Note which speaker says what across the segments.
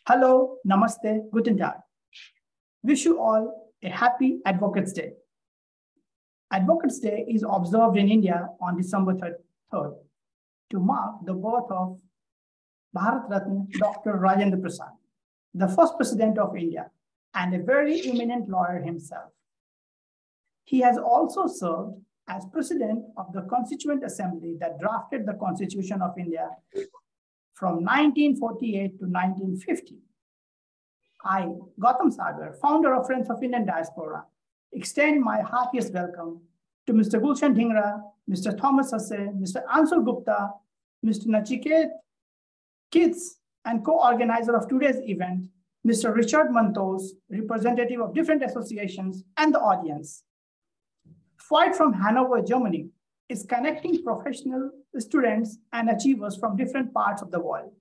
Speaker 1: Hello, Namaste, Guten Tag. Wish you all a happy Advocates' Day. Advocates' Day is observed in India on December 3rd to mark the birth of Bharat Ratna Dr. Rajendra Prasad, the first president of India and a very eminent lawyer himself. He has also served as president of the Constituent Assembly that drafted the Constitution of India from 1948 to 1950. I, 𝐀𝐝𝐯𝐚 Sagar, founder of Friends of Indian Diaspora, extend my heartiest welcome to Mr. Gulshan Dhingra, Mr. Thomas Sasse, Mr. Anshul Gupta, Mr. 𝐀𝐝𝐯𝐚, and co-organizer of today's event, Mr. Richard Mantosh, representative of different associations, and the audience. FOID from Hannover, Germany, is connecting professional students and achievers from different parts of the world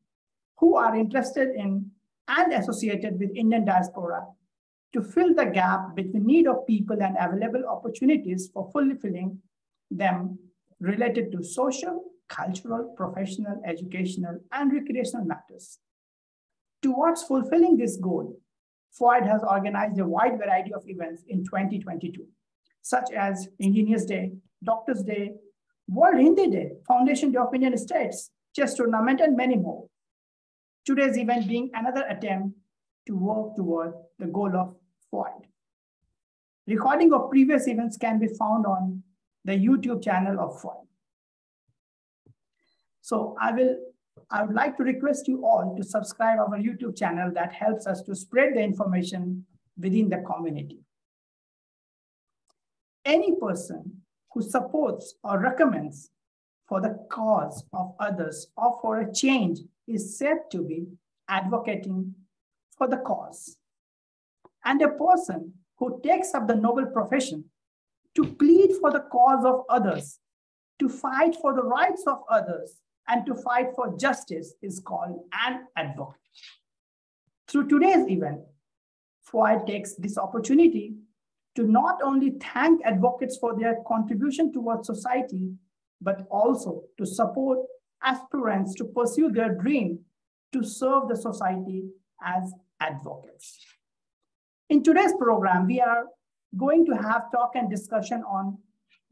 Speaker 1: who are interested in and associated with Indian diaspora to fill the gap between need of people and available opportunities for fulfilling them related to social, cultural, professional, educational, and recreational matters. Towards fulfilling this goal, FOID has organized a wide variety of events in 2022, such as Engineers Day, Doctors Day, World Hindi Day, Foundation Day of Indian States, Chess Tournament, and many more. Today's event being another attempt to work toward the goal of FOID. Recording of previous events can be found on the YouTube channel of FOID. So I would like to request you all to subscribe our YouTube channel that helps us to spread the information within the community. Any person who supports or recommends for the cause of others or for a change is said to be advocating for the cause. And a person who takes up the noble profession to plead for the cause of others, to fight for the rights of others, and to fight for justice is called an advocate. Through today's event, FOID takes this opportunity to not only thank advocates for their contribution towards society, but also to support aspirants to pursue their dream to serve the society as advocates. In today's program, we are going to have talk and discussion on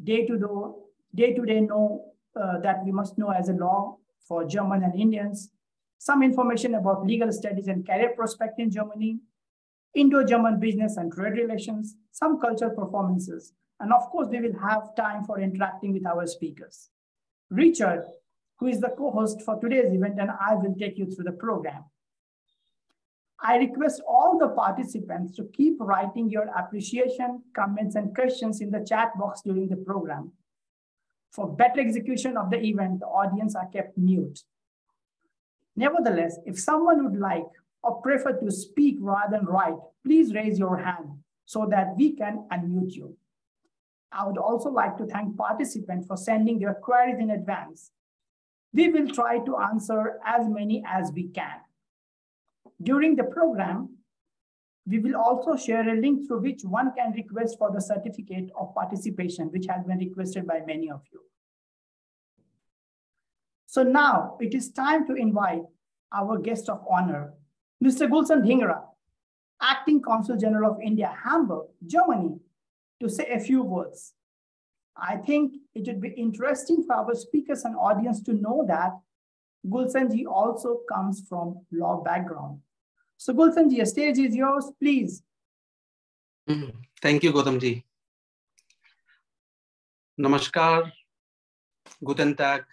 Speaker 1: day-to-day know that we must know as a law for German and Indians, some information about legal studies and career prospect in Germany, Indo-German business and trade relations, some cultural performances, and of course, we will have time for interacting with our speakers. Richard, who is the co-host for today's event, and I will take you through the program. I request all the participants to keep writing your appreciation, comments, and questions in the chat box during the program. For better execution of the event, the audience are kept mute. Nevertheless, if someone would like or prefer to speak rather than write, please raise your hand so that we can unmute you. I would also like to thank participants for sending their queries in advance. We will try to answer as many as we can. During the program, we will also share a link through which one can request for the certificate of participation, which has been requested by many of you. So now it is time to invite our guest of honor, Mr. Gulshan Dhingra, Acting Consul General of India, Hamburg, Germany, to say a few words. I think it would be interesting for our speakers and audience to know that Gulshanji also comes from law background. So Gulshanji, the stage is yours, please.
Speaker 2: Thank you, 𝐀𝐝𝐯𝐚. Namaskar, Guten Tag.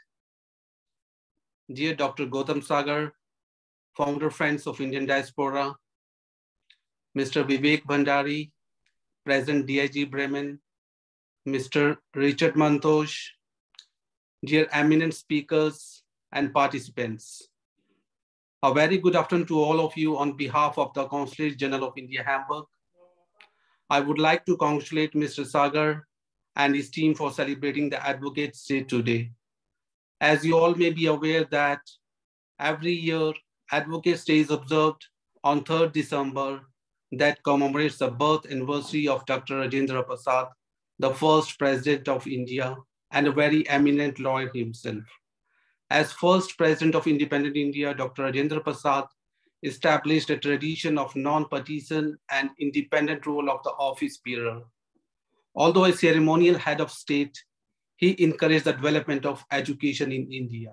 Speaker 2: Dear Dr. 𝐀𝐝𝐯𝐚 Sagar, founder Friends of Indian Diaspora, Mr. Vivek Bhandari, President DIG Bremen, Mr. Richard Mantosh, dear eminent speakers and participants. A very good afternoon to all of you on behalf of the Consulate General of India, Hamburg. I would like to congratulate Mr. Sagar and his team for celebrating the Advocates' Day today. As you all may be aware that every year, Advocates' Day is observed on 3rd December that commemorates the birth anniversary of Dr. Rajendra Prasad, the first president of India and a very eminent lawyer himself. As first president of independent India, Dr. Rajendra Prasad established a tradition of non-partisan and independent role of the office bearer. Although a ceremonial head of state, he encouraged the development of education in India.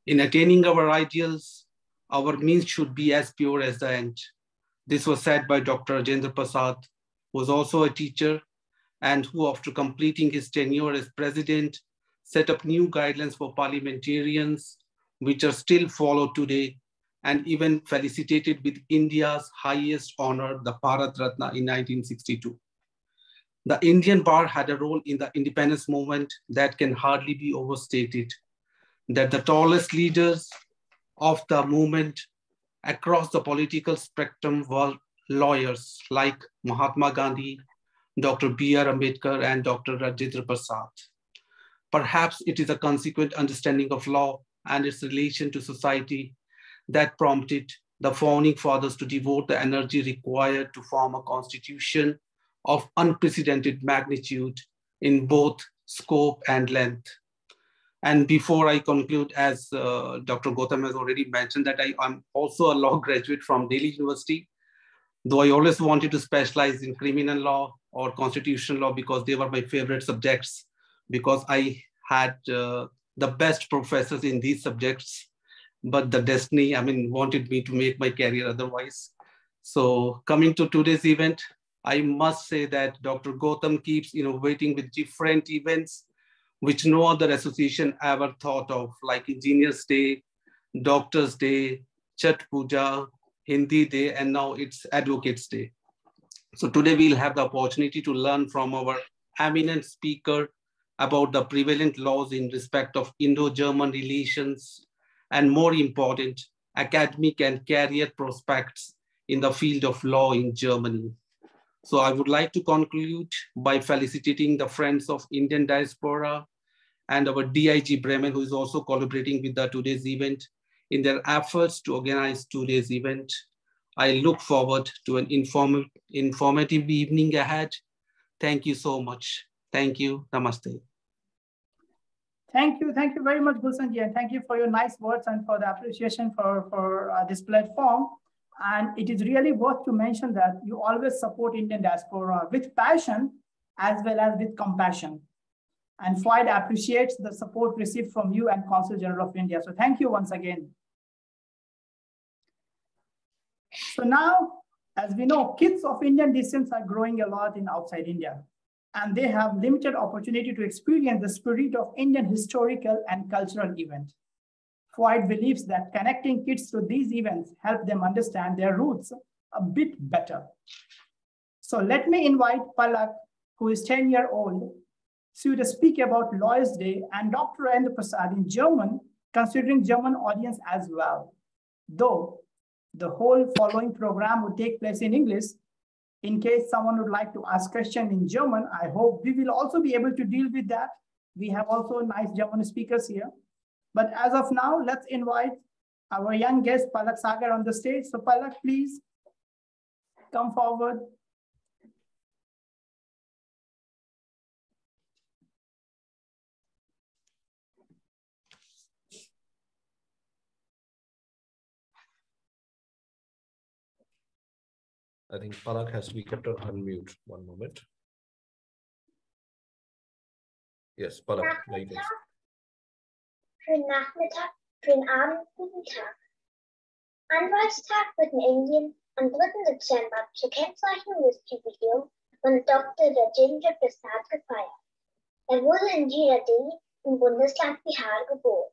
Speaker 2: In attaining our ideals, our means should be as pure as the end. This was said by Dr. Rajendra Prasad, who was also a teacher and who, after completing his tenure as president, set up new guidelines for parliamentarians, which are still followed today, and even felicitated with India's highest honor, the Bharat Ratna, in 1962. The Indian bar had a role in the independence movement that can hardly be overstated, that the tallest leaders of the movement across the political spectrum were lawyers like Mahatma Gandhi, Dr. B.R. Ambedkar, and Dr. Rajendra Prasad. Perhaps it is a consequent understanding of law and its relation to society that prompted the founding fathers to devote the energy required to form a constitution of unprecedented magnitude in both scope and length. And before I conclude, as Dr. Gautam has already mentioned, that I'm also a law graduate from Delhi University, though I always wanted to specialize in criminal law or constitutional law because they were my favorite subjects, because I had the best professors in these subjects, but the destiny, wanted me to make my career otherwise. So coming to today's event, I must say that Dr. Gautam keeps innovating with different events which no other association ever thought of, like Engineers Day, Doctors Day, Chhat Puja, Hindi Day, and now it's Advocates Day. So today we'll have the opportunity to learn from our eminent speaker about the prevalent laws in respect of Indo-German relations, and more important, academic and career prospects in the field of law in Germany. So I would like to conclude by felicitating the friends of Indian Diaspora and our DIG Bremen, who is also collaborating with today's event in their efforts to organize today's event. I look forward to an informative evening ahead. Thank you so much. Thank you. Namaste.
Speaker 1: Thank you very much, Gulshan ji, and thank you for your nice words and for the appreciation for this platform. And it is really worth to mention that you always support Indian Diaspora with passion as well as with compassion. And FOID appreciates the support received from you and Consul General of India. So thank you once again. So now, as we know, kids of Indian descent are growing a lot in outside India, and they have limited opportunity to experience the spirit of Indian historical and cultural event. FOID believes that connecting kids to these events help them understand their roots a bit better. So let me invite Palak, who is 10-year-old, to speak about Lawyers' Day, and Dr. Rajendra Prasad in German, considering German audience as well. Though the whole following program would take place in English, in case someone would like to ask question in German, I hope we will also be able to deal with that. We have also nice German speakers here. But as of now, let's invite our young guest, Palak Sagar, on the stage. So Palak, please come forward.
Speaker 3: I think Palak has to be kept on mute. One moment. Yes, Palak, there you go.
Speaker 4: Schönen Nachmittag, schönen Abend, guten Tag. Anwaltstag wird in Indien am 3. Dezember zur Kennzeichnung des Jubiläums von Dr. Rajendra Prasad gefeiert. Er wurde in Jiladeh im Bundesland Bihar geboren.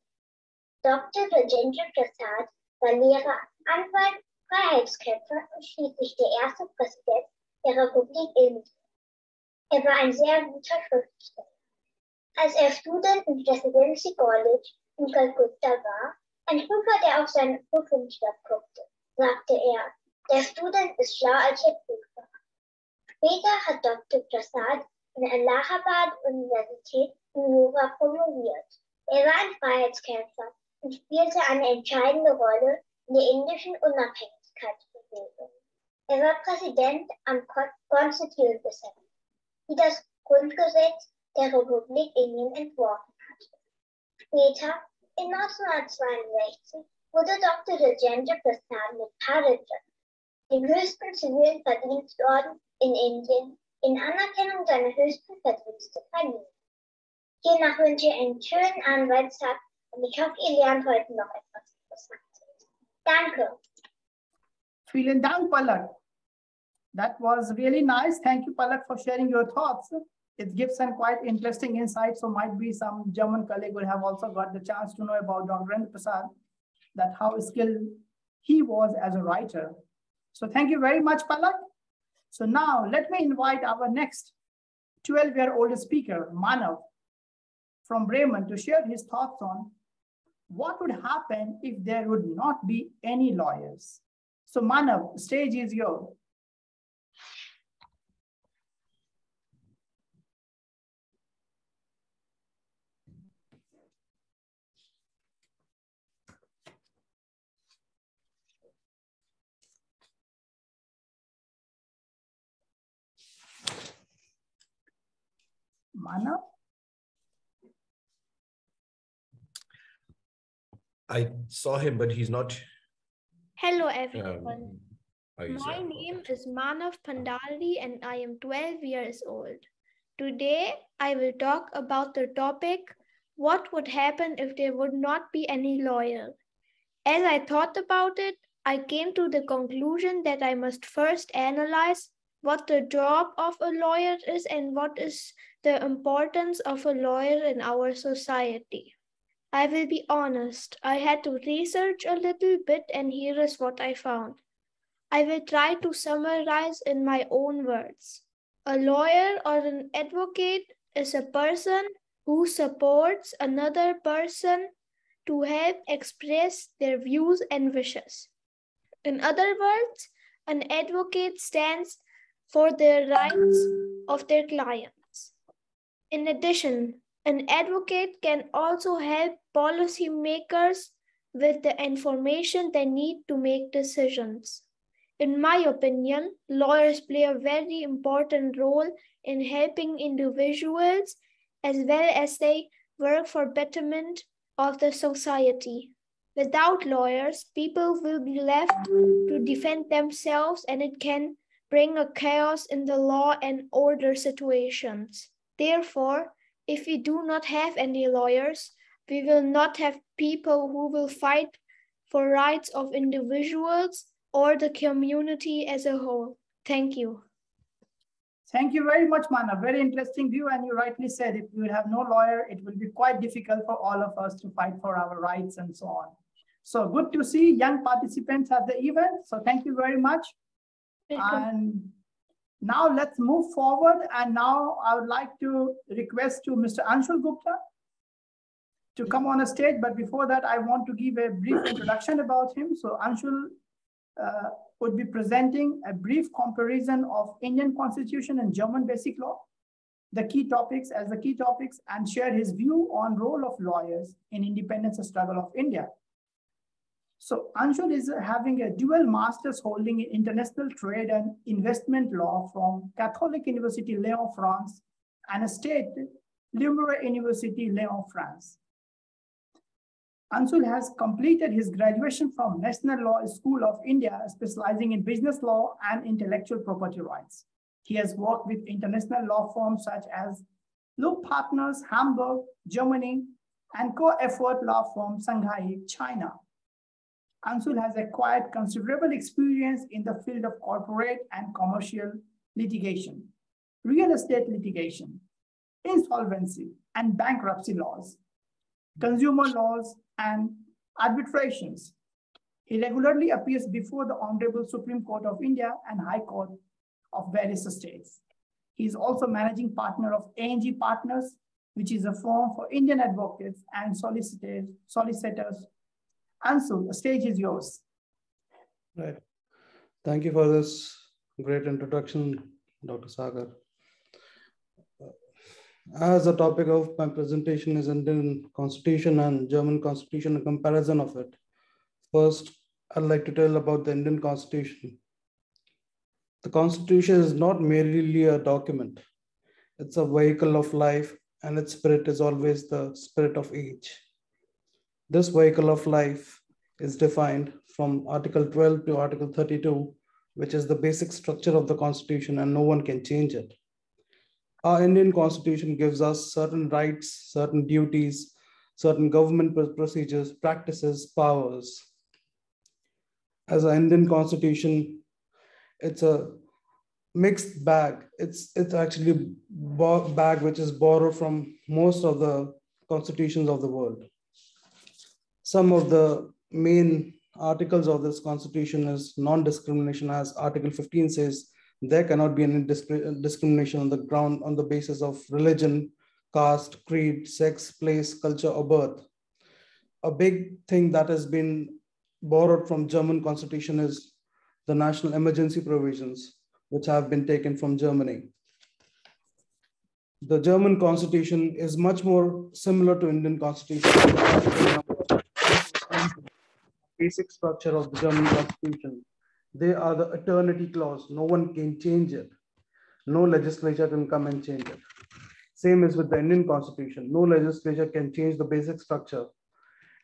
Speaker 4: Dr. Rajendra Prasad war Lehrer, Anwalt, Freiheitskämpfer und schließlich der erste Präsident der Republik Indien. Er war ein sehr guter Schriftsteller. Als er Student im Residency College in Calcutta war, ein Prüfer, der auf seine Prüfungsblatt guckte, sagte er, der Student ist schlauer als der Prüfer. Später hat Dr. Prasad in der Allahabad-Universität in Jura promoviert. Er war ein Freiheitskämpfer und spielte eine entscheidende Rolle in der indischen Unabhängigkeitsbewegung. Er war Präsident am Consulate Assembly, die das Grundgesetz der Republik Indien entworfen hatte. Später, in 1962, wurde Dr. Rajendra Prasad mit Bharat dem höchsten zivilen Verdienstorden in Indien in Anerkennung seiner höchsten Verdienste verliehen. Hiernach wünsche ich einen schönen Anwaltstag und ich hoffe, ihr lernt heute noch etwas Interessantes. Danke.
Speaker 1: Vielen Dank, Palak. That was really nice. Thank you, Palak, for sharing your thoughts. It gives some quite interesting insights. So might be some German colleague will have also got the chance to know about Dr. Rajendra Prasad, that how skilled he was as a writer. So thank you very much, Palak. So now let me invite our next 12-year-old speaker, Manav, from Bremen, to share his thoughts on what would happen if there would not be any lawyers. So Manav, stage is yours. Manav?
Speaker 3: I saw him, but he's not.
Speaker 5: Hello, everyone. My
Speaker 3: okay.
Speaker 5: name is Manav Pandari and I am 12 years old. Today, I will talk about the topic, what would happen if there would not be any lawyer? As I thought about it, I came to the conclusion that I must first analyze what the job of a lawyer is and what is the importance of a lawyer in our society. I will be honest, I had to research a little bit and here is what I found. I will try to summarize in my own words. A lawyer or an advocate is a person who supports another person to help express their views and wishes. In other words, an advocate stands for the rights of their clients. In addition, an advocate can also help policymakers with the information they need to make decisions. In my opinion, lawyers play a very important role in helping individuals as well as they work for betterment of the society. Without lawyers, people will be left to defend themselves and it can bring a chaos in the law and order situations. Therefore, if we do not have any lawyers, we will not have people who will fight for rights of individuals or the community as a whole. Thank you.
Speaker 1: Thank you very much, Mana. Very interesting view. And you rightly said, if we have no lawyer, it will be quite difficult for all of us to fight for our rights and so on. So good to see young participants at the event. So thank you very much.
Speaker 5: Welcome.
Speaker 1: And now let's move forward. And now I would like to request to Mr. Anshul Gupta to come on a stage. But before that, I want to give a brief introduction about him. So Anshul would be presenting a brief comparison of Indian Constitution and German Basic Law, the key topics and share his view on role of lawyers in independence struggle of India. So Anshul is having a dual master's holding in international trade and investment law from Catholic University Lyon, France, and a state Limbourg University Lyon, France. Anshul has completed his graduation from National Law School of India, specializing in business law and intellectual property rights. He has worked with international law firms such as Loop Partners, Hamburg, Germany, and 𝐀𝐝𝐯 law firm, Shanghai, China. Anshul has acquired considerable experience in the field of corporate and commercial litigation, real estate litigation, insolvency and bankruptcy laws, consumer laws, and arbitrations. He regularly appears before the Honorable Supreme Court of India and High Court of various states. He is also managing partner of A&G Partners, which is a firm for Indian advocates and solicitors. Anshul, the stage is yours.
Speaker 6: Right. Thank you for this great introduction, Dr. Sagar. As the topic of my presentation is Indian Constitution and German Constitution, a comparison of it. First, I'd like to tell about the Indian Constitution. The Constitution is not merely a document. It's a vehicle of life, and its spirit is always the spirit of age. This vehicle of life is defined from Article 12 to Article 32, which is the basic structure of the Constitution, and no one can change it. Our Indian Constitution gives us certain rights, certain duties, certain government procedures, practices, powers. As an Indian Constitution, it's a mixed bag. It's actually a bag which is borrowed from most of the constitutions of the world. Some of the main articles of this constitution is non-discrimination, as Article 15 says, there cannot be any discrimination on the basis of religion, caste, creed, sex, place, culture, or birth. A big thing that has been borrowed from German constitution is the national emergency provisions, which have been taken from Germany. The German constitution is much more similar to Indian constitution. Basic structure of the German constitution. They are the eternity clause. No one can change it. No legislature can come and change it. Same as with the Indian constitution. No legislature can change the basic structure.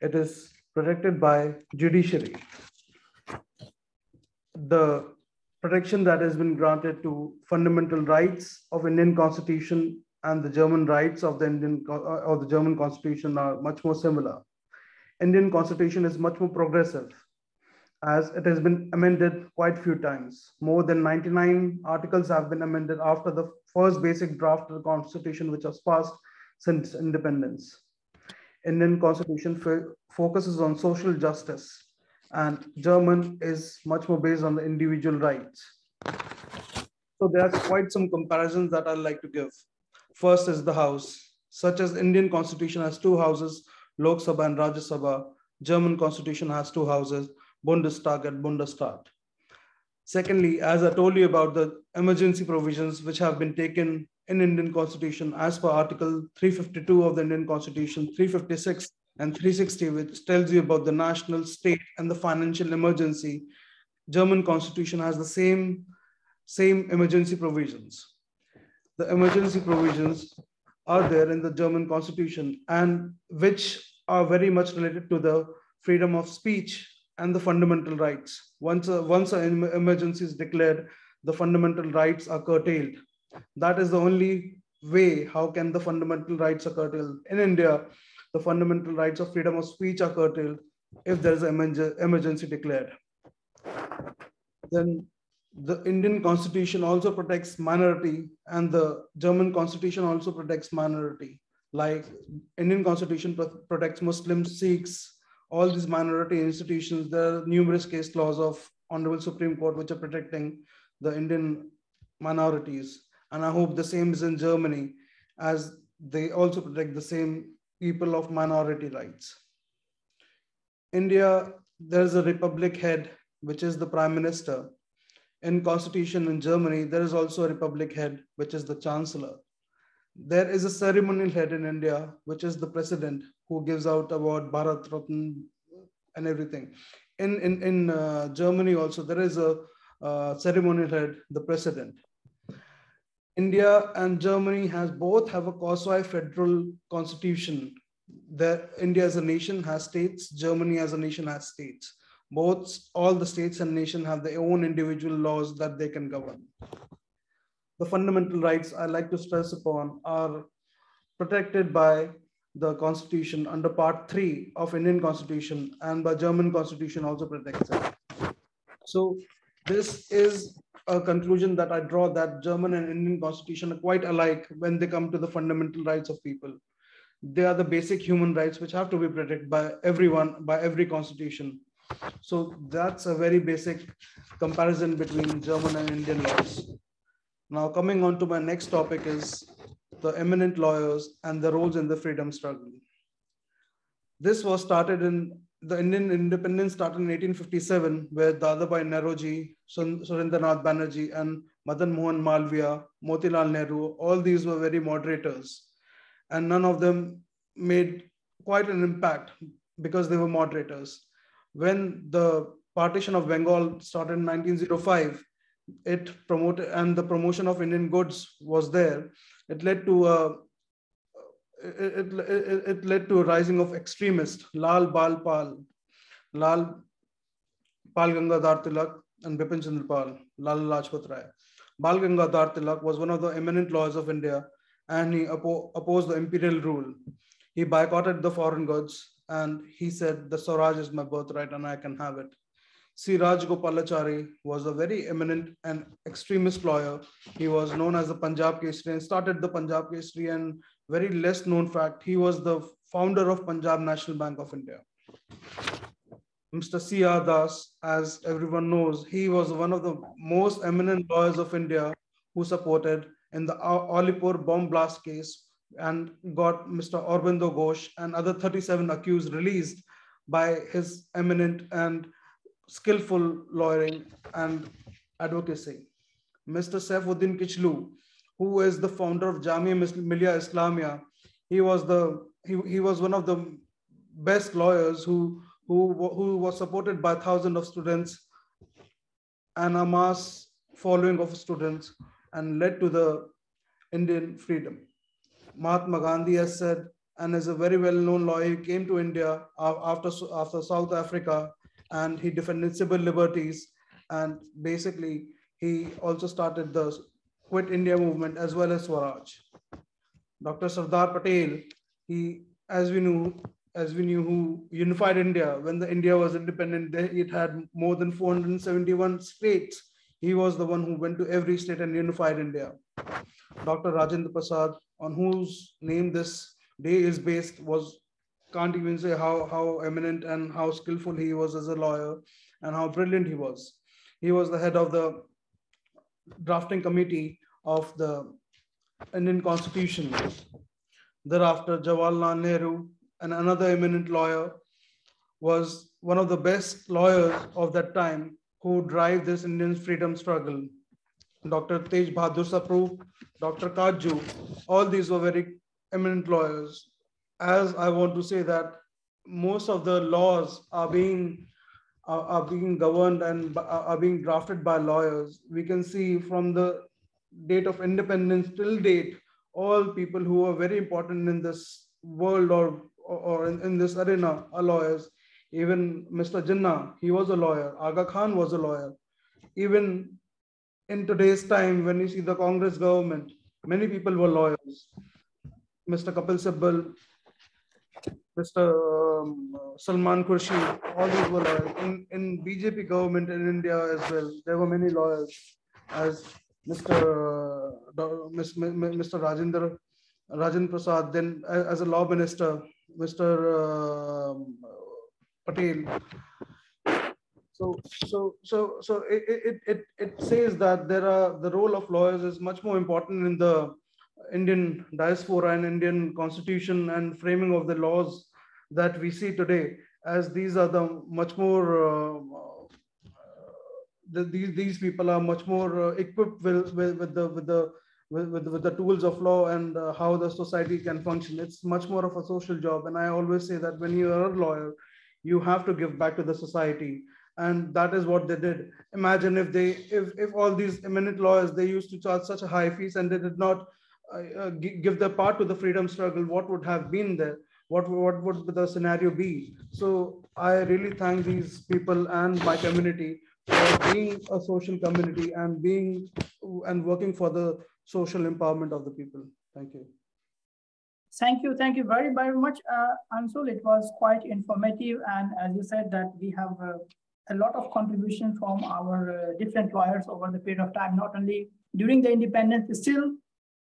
Speaker 6: It is protected by judiciary. The protection that has been granted to fundamental rights of Indian constitution and the German rights of the German constitution are much more similar. Indian constitution is much more progressive, as it has been amended quite a few times. More than 99 articles have been amended after the first basic draft of the constitution, which was passed since independence. Indian constitution focuses on social justice, and German is much more based on the individual rights. So there are quite some comparisons that I'd like to give. First is the house. Such as Indian constitution has two houses, Lok Sabha and Rajya Sabha. German constitution has two houses, Bundestag and Bundesrat. Secondly, as I told you about the emergency provisions which have been taken in Indian constitution as per Article 352 of the Indian constitution, 356 and 360, which tells you about the national, state, and the financial emergency. German constitution has the same emergency provisions. The emergency provisions are there in the German constitution, and which are very much related to the freedom of speech and the fundamental rights. Once an emergency is declared, the fundamental rights are curtailed. That is the only way how can the fundamental rights are curtailed. In India, the fundamental rights of freedom of speech are curtailed if there is an emergency declared. Then the Indian constitution also protects minority, and the German constitution also protects minority. Like Indian constitution protects Muslims, Sikhs, all these minority institutions. There are numerous case laws of Honorable Supreme Court which are protecting the Indian minorities. And I hope the same is in Germany, as they also protect the same people of minority rights. India, there's a republic head, which is the Prime Minister. In constitution in Germany, there is also a republic head, which is the Chancellor. There is a ceremonial head in India, which is the President, who gives out award, Bharat Ratna, and everything. In Germany also, there is a ceremonial head, the President. India and Germany both have a quasi-federal constitution. India as a nation has states, Germany as a nation has states. All the states and nations have their own individual laws that they can govern. The fundamental rights I like to stress upon are protected by the constitution under part 3 of Indian constitution, and by German constitution also protects it. So this is a conclusion that I draw, that German and Indian constitution are quite alike when they come to the fundamental rights of people. They are the basic human rights which have to be protected by everyone, by every constitution. So that's a very basic comparison between German and Indian laws. Now coming on to my next topic is the eminent lawyers and the roles in the freedom struggle. This was started in the Indian independence started in 1857, where Dadabhai Naoroji, Surendranath Banerjee, and Madan Mohan Malviya, Motilal Nehru, all these were very moderators. And none of them made quite an impact because they were moderators. When the partition of Bengal started in 1905, it promoted, and the promotion of Indian goods was there. It led to a rising of extremists, Lal Bal Pal, Lal Bal Gangadhar Tilak and Bipin Chandra Pal, Lala Lajpat Rai. Bal Gangadhar Tilak was one of the eminent lawyers of India, and he opposed the imperial rule. He boycotted the foreign goods, and he said, the Swaraj is my birthright and I can have it. C. Rajgopalachari was a very eminent and extremist lawyer. He was known as the Punjab Kesari and started the Punjab Kesari, and very less known fact, he was the founder of Punjab National Bank of India. Mr. C.R. Das, as everyone knows, he was one of the most eminent lawyers of India who supported in the Alipur bomb blast case and got Mr. Aurobindo Ghosh and other 37 accused released by his eminent and skillful lawyering and advocacy. Mr. Saifuddin Kichlu, who is the founder of Jamia Millia Islamia, he was one of the best lawyers who was supported by thousands of students and a mass following of students and led to the Indian freedom. Mahatma Gandhi has said, and is a very well-known lawyer, he came to India after South Africa, and he defended civil liberties, and basically he also started the Quit India movement as well as Swaraj. Dr. Sardar Patel, as we knew, who unified India. When the India was independent, it had more than 471 states. He was the one who went to every state and unified India. Dr. Rajendra Prasad, on whose name this day is based, can't even say how eminent and how skillful he was as a lawyer and how brilliant he was. He was the head of the drafting committee of the Indian Constitution. Thereafter, Jawaharlal Nehru, and another eminent lawyer, was one of the best lawyers of that time who drive this Indian freedom struggle. Dr. Tej Bahadur Sapru, Dr. Kaju, all these were very eminent lawyers. As I want to say that most of the laws are being governed and are being drafted by lawyers. We can see from the date of independence till date, all people who are very important in this world or in this arena are lawyers. Even Mr. Jinnah, he was a lawyer. Aga Khan was a lawyer. Even in today's time, when you see the Congress government, many people were lawyers. Mr. Kapil Sibal, Mr. Salman Khurshid, all these were lawyers. In BJP government in India as well, there were many lawyers, as Mr. Rajendra Prasad, then as a law minister, Mr. Patel. So it says that the role of lawyers is much more important in the Indian diaspora and Indian constitution and framing of the laws that we see today, as these are the much more these people are much more equipped with the tools of law and how the society can function. It's much more of a social job, and I always say that when you are a lawyer, you have to give back to the society, and that is what they did. Imagine if all these eminent lawyers, they used to charge such a high fees and they did not give their part to the freedom struggle, what would have been there? What would the scenario be? So I really thank these people and my community for being a social community and working for the social empowerment of the people. Thank you.
Speaker 1: Thank you very, very much, Anshul. It was quite informative, and as you said that we have a lot of contribution from our different lawyers over the period of time, not only during the independence, still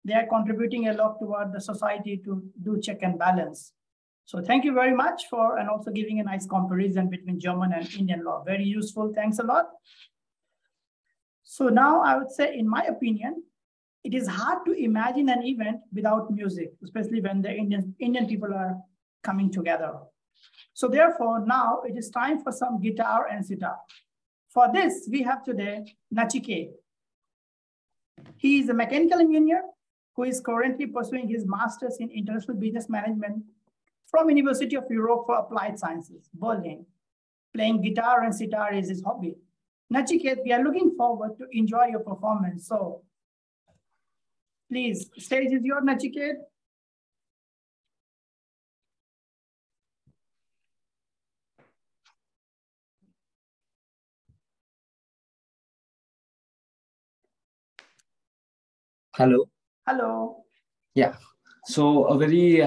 Speaker 1: they are contributing a lot toward the society to do check and balance. So thank you very much and also giving a nice comparison between German and Indian law. Very useful. Thanks a lot. So now I would say, in my opinion, it is hard to imagine an event without music, especially when the Indian people are coming together. So therefore, now it is time for some guitar and sitar. For this, we have today 𝐀𝐝𝐸𝐚. He is a mechanical engineer who is currently pursuing his master's in international business management from University of Europe for Applied Sciences, Berlin. Playing guitar and sitar is his hobby. 𝐀𝐝𝐸𝐚, we are looking forward to enjoy your performance. So please, stage is yours, 𝐀𝐝𝐸𝐚.
Speaker 7: Hello.
Speaker 1: Hello.
Speaker 7: Yeah. So a very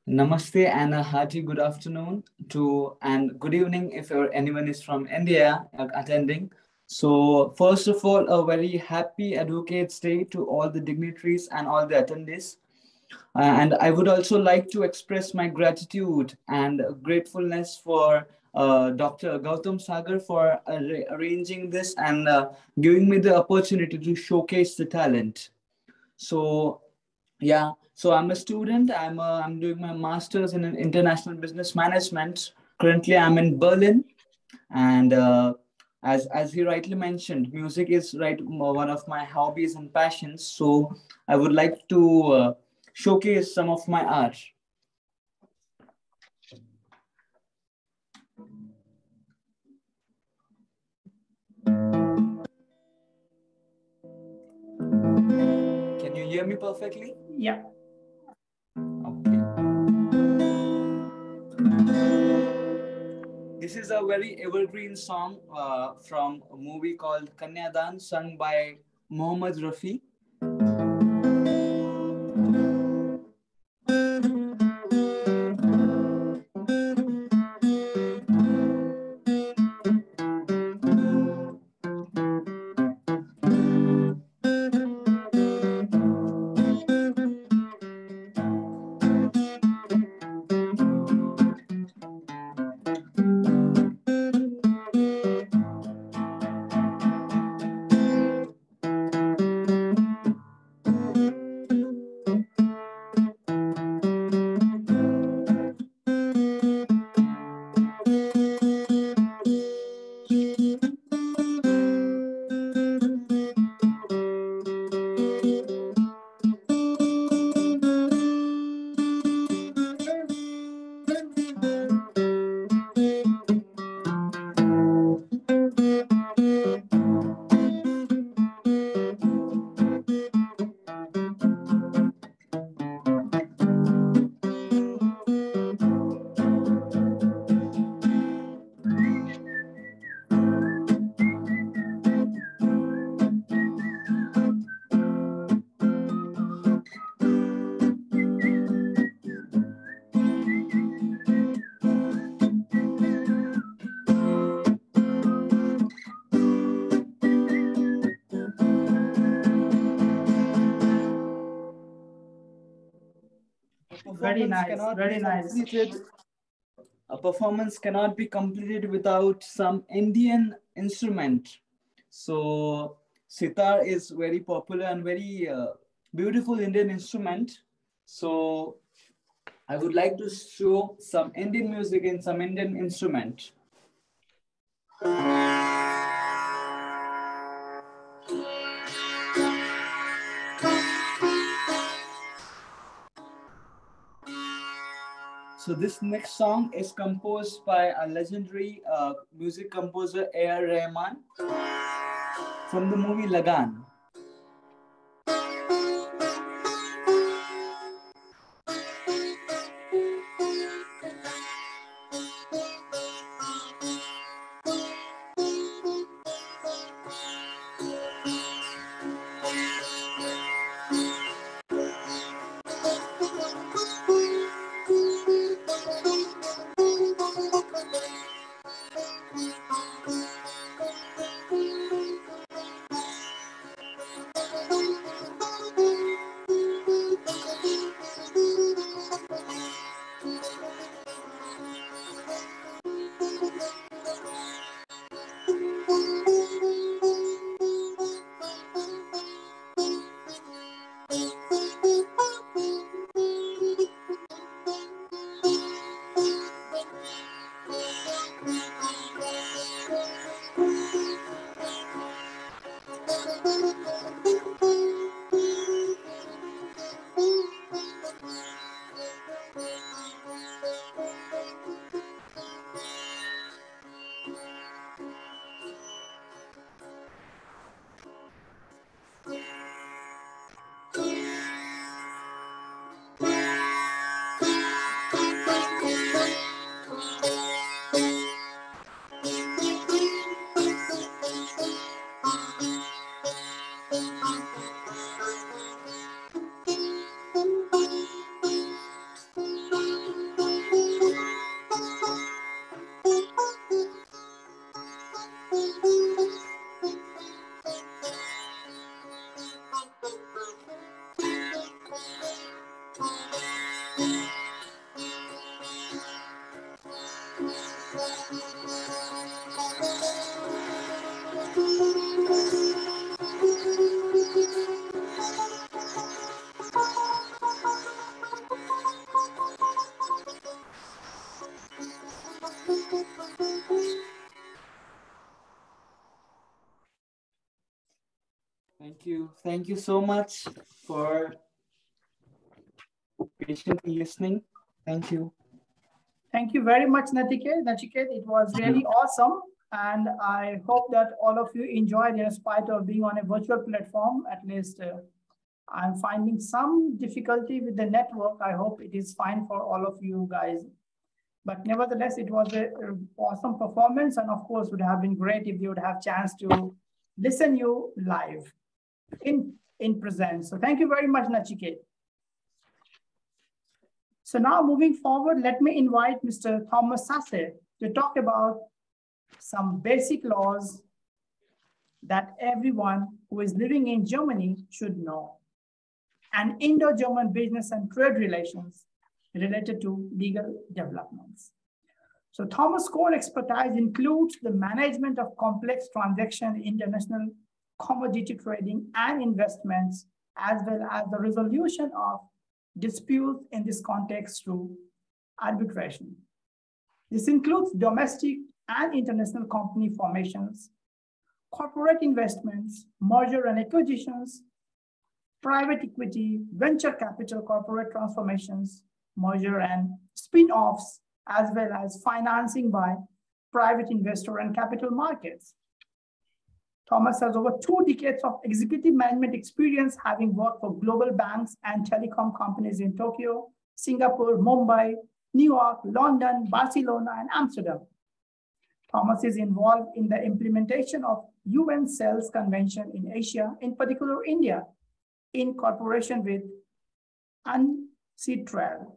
Speaker 7: namaste and a hearty good afternoon to and good evening if anyone is from India attending. So first of all, a very happy Advocates Day to all the dignitaries and all the attendees. And I would also like to express my gratitude and gratefulness for Dr. Gautam Sagar for arranging this and giving me the opportunity to showcase the talent. So yeah, so I'm a student. I'm doing my master's in international business management. Currently, I'm in Berlin, and as he rightly mentioned, music is one of my hobbies and passions. So I would like to showcase some of my art. Can you hear me perfectly?
Speaker 1: Yeah.
Speaker 7: Okay. This is a very evergreen song from a movie called Kanyadan, sung by Mohammad Rafi.
Speaker 1: Very nice. Very nice.
Speaker 7: A performance cannot be completed without some Indian instrument. So sitar is very popular and very beautiful Indian instrument. So I would like to show some Indian music in some Indian instrument. So this next song is composed by a legendary music composer A.R. Rahman from the movie Lagan. Thank you. Thank you so much for patiently listening. Thank you.
Speaker 1: Thank you very much, Nachiket. It was really awesome. And I hope that all of you enjoyed in spite of being on a virtual platform. At least I'm finding some difficulty with the network. I hope it is fine for all of you guys. But nevertheless, it was an awesome performance. And of course, would have been great if you would have chance to listen you live in present. So thank you very much, Nachiket. So now moving forward, let me invite Mr. Thomas Sasse to talk about some basic laws that everyone who is living in Germany should know, and Indo-German business and trade relations related to legal developments. So Thomas' core expertise includes the management of complex transaction, international commodity trading and investments, as well as the resolution of disputes in this context through arbitration. This includes domestic and international company formations, corporate investments, merger and acquisitions, private equity, venture capital, corporate transformations, merger and spin-offs, as well as financing by private investor and capital markets. Thomas has over 2 decades of executive management experience, having worked for global banks and telecom companies in Tokyo, Singapore, Mumbai, New York, London, Barcelona, and Amsterdam. Thomas is involved in the implementation of UN Sales Convention in Asia, in particular India, in cooperation with UNCTRAD.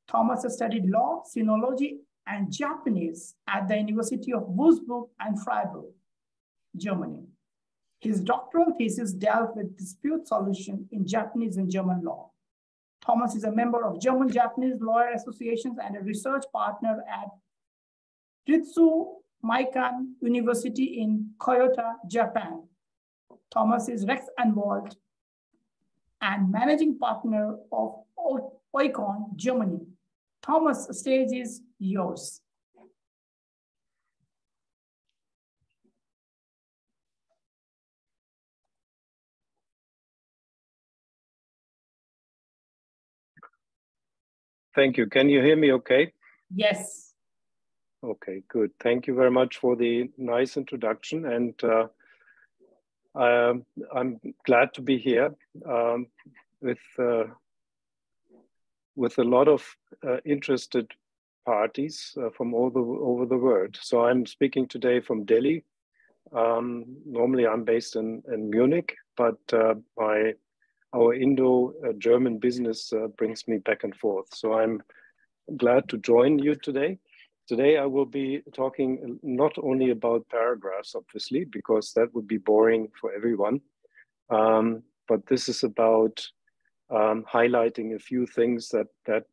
Speaker 1: Thomas has studied law, sinology, and Japanese at the University of Würzburg and Freiburg, Germany. His doctoral thesis dealt with dispute solution in Japanese and German law. Thomas is a member of German-Japanese Lawyer Associations and a research partner at Ritsumeikan University in Kyoto, Japan. Thomas is Rechtsanwalt and managing partner of Oikon, Germany. Thomas, the stage is yours.
Speaker 8: Thank you. Can you hear me okay?
Speaker 1: Yes.
Speaker 8: Okay, good. Thank you very much for the nice introduction. And I'm glad to be here with a lot of interested parties from all over the world. So I'm speaking today from Delhi. Normally I'm based in Munich, but our Indo-German business brings me back and forth. So I'm glad to join you today. Today I will be talking not only about paragraphs, obviously, because that would be boring for everyone, but this is about highlighting a few things that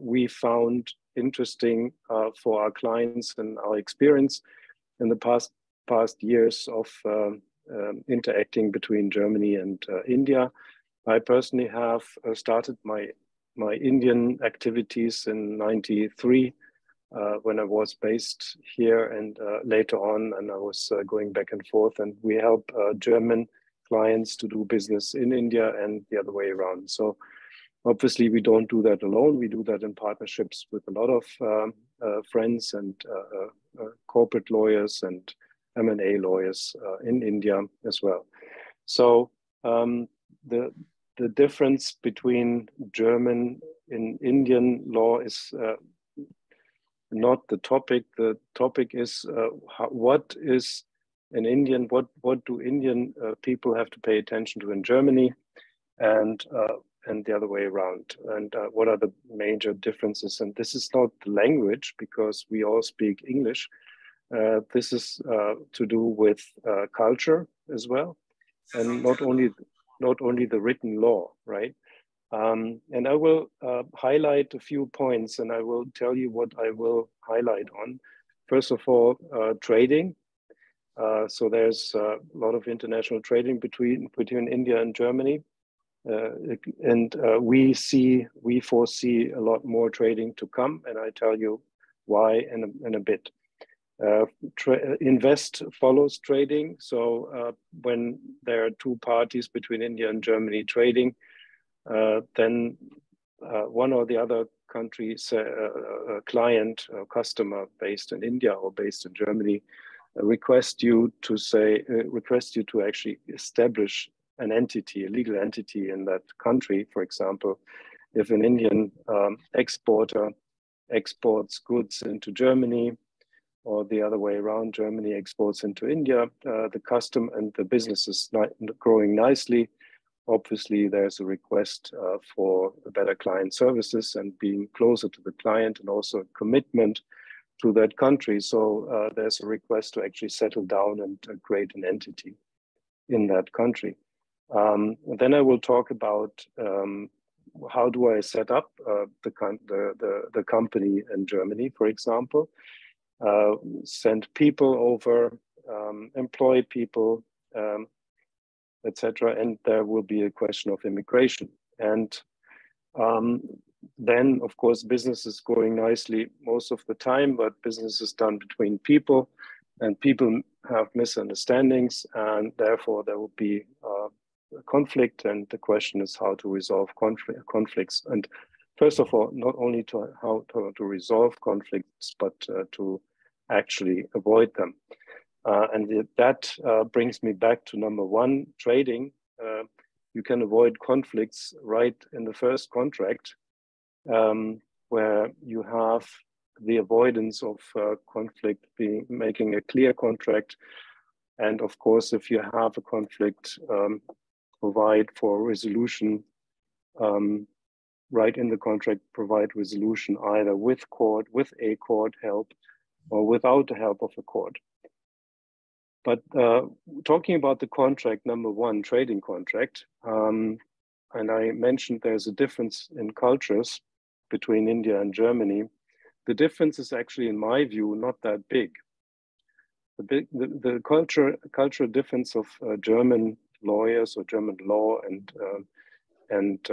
Speaker 8: we found interesting for our clients and our experience in the past years of interacting between Germany and India. I personally have started my Indian activities in '93 when I was based here, and later on, and I was going back and forth, and we help German clients to do business in India and the other way around. So obviously we don't do that alone. We do that in partnerships with a lot of friends and corporate lawyers and M&A lawyers in India as well. So the difference between German and Indian law is not the topic. The topic is what is an Indian, what do Indian people have to pay attention to in Germany, and the other way around, and what are the major differences. And this is not the language, because we all speak English. This is to do with culture as well, and not only the written law, right? And I will highlight a few points, and I will tell you what I will highlight on. First of all, trading. So there's a lot of international trading between India and Germany. And we foresee a lot more trading to come, and I tell you why in a bit. Invest follows trading. So when there are two parties between India and Germany trading, then one or the other country's client or customer based in India or based in Germany request you to actually establish an entity, a legal entity in that country. For example, if an Indian exporter exports goods into Germany, or the other way around, Germany exports into India, the custom and the business is growing nicely. Obviously, there's a request for better client services and being closer to the client, and also a commitment to that country. So there's a request to actually settle down and create an entity in that country. Then I will talk about how do I set up the company in Germany, for example. Send people over, employ people, etc. And there will be a question of immigration. And then, of course, business is going nicely most of the time, but business is done between people, and people have misunderstandings, and therefore there will be conflict. And the question is how to resolve conflicts. And first of all, not only how to resolve conflicts, but to actually avoid them. And that brings me back to number one, trading. You can avoid conflicts right in the first contract, where you have the avoidance of conflict, making a clear contract. And of course, if you have a conflict, provide for resolution right in the contract, provide resolution either with a court help, or without the help of a court. But talking about the contract, number one, trading contract, and I mentioned there's a difference in cultures between India and Germany. The difference is actually, in my view, not that big. The cultural difference of German lawyers or German law and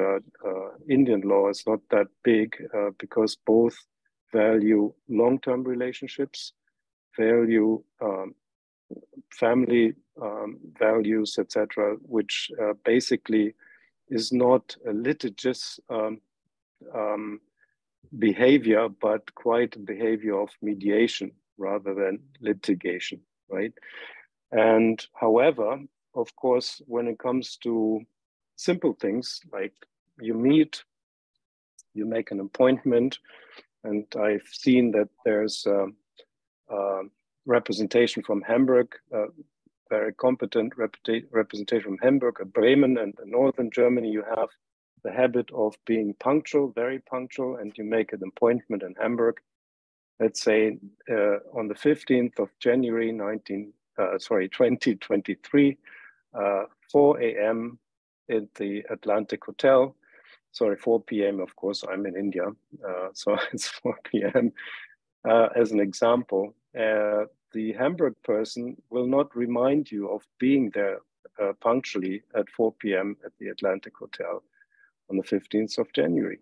Speaker 8: Indian law is not that big because both value long-term relationships, value family values, etc., which basically is not a litigious behavior, but quite a behavior of mediation rather than litigation, right? And however, of course, when it comes to simple things like you meet, you make an appointment, and I've seen that there's representation from Hamburg, very competent representation from Hamburg, Bremen, and northern Germany. You have the habit of being punctual, very punctual, and you make an appointment in Hamburg, let's say on the 15th of January 2023, 4 a.m. at the Atlantic Hotel. Sorry, 4 p.m. Of course, I'm in India, so it's 4 p.m. As an example. The Hamburg person will not remind you of being there punctually at 4 p.m. at the Atlantic Hotel on the 15th of January.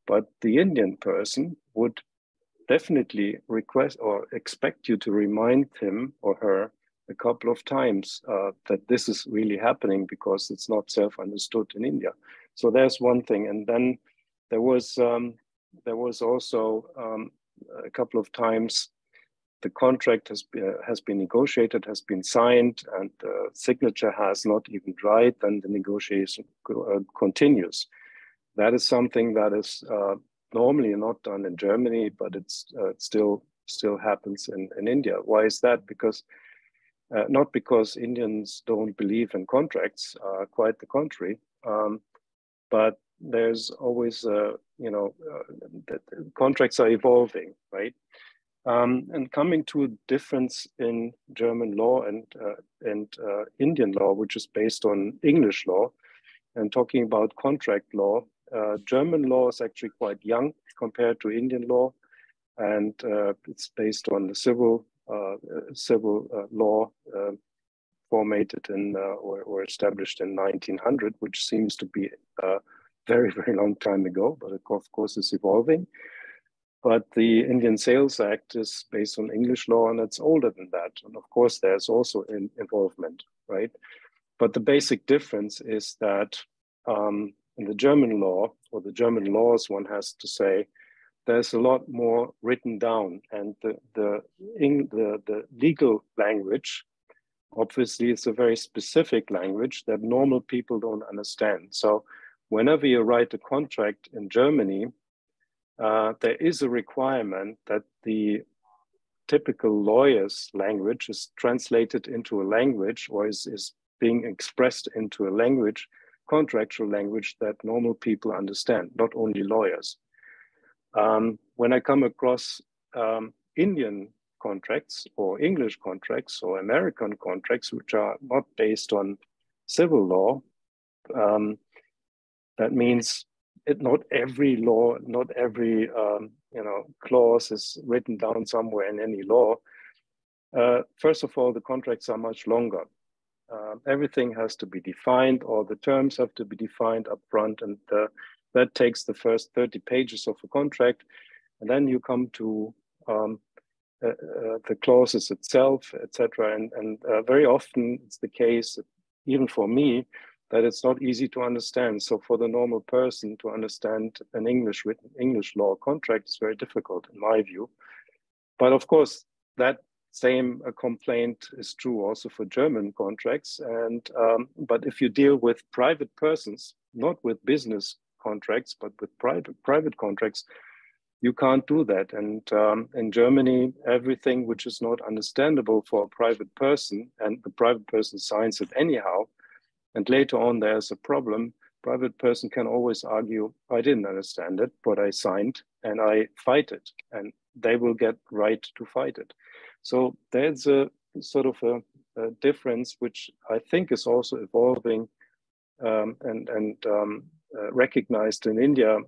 Speaker 8: But the Indian person would definitely request or expect you to remind him or her a couple of times that this is really happening, because it's not self-understood in India. So there's one thing. And then there was also a couple of times the contract has been negotiated, has been signed, and the signature has not even dried, and the negotiation continues. That is something that is normally not done in Germany, but it's still happens in India. Why is that? Because not because Indians don't believe in contracts, quite the contrary, but there's always contracts are evolving, right? And coming to a difference in German law and Indian law, which is based on English law, and talking about contract law, German law is actually quite young compared to Indian law, and it's based on the civil law formatted in or established in 1900, which seems to be a very, very long time ago, but of course it's evolving. But the Indian Sales Act is based on English law, and it's older than that. And of course, there's also involvement, right? But the basic difference is that in the German law, or the German laws, one has to say, there's a lot more written down, and the legal language, obviously, is a very specific language that normal people don't understand. So whenever you write a contract in Germany, there is a requirement that the typical lawyer's language is translated into a language, or is being expressed into a language, contractual language that normal people understand, not only lawyers. When I come across Indian contracts or English contracts or American contracts, which are not based on civil law, that means not every law, not every clause is written down somewhere in any law. First of all, the contracts are much longer. Everything has to be defined, or the terms have to be defined up front, and that takes the first 30 pages of a contract. And then you come to the clauses itself, etc. And very often it's the case, even for me, that it's not easy to understand. So for the normal person to understand an written English law contract is very difficult in my view. But of course, that same complaint is true also for German contracts. And but if you deal with private persons, not with business contracts, but with private contracts, you can't do that. And in Germany, everything which is not understandable for a private person, and the private person signs it anyhow, and later on there's a problem, private person can always argue, I didn't understand it, but I signed and I fight it, and they will get right to fight it. So there's a sort of a difference, which I think is also evolving and recognized in India.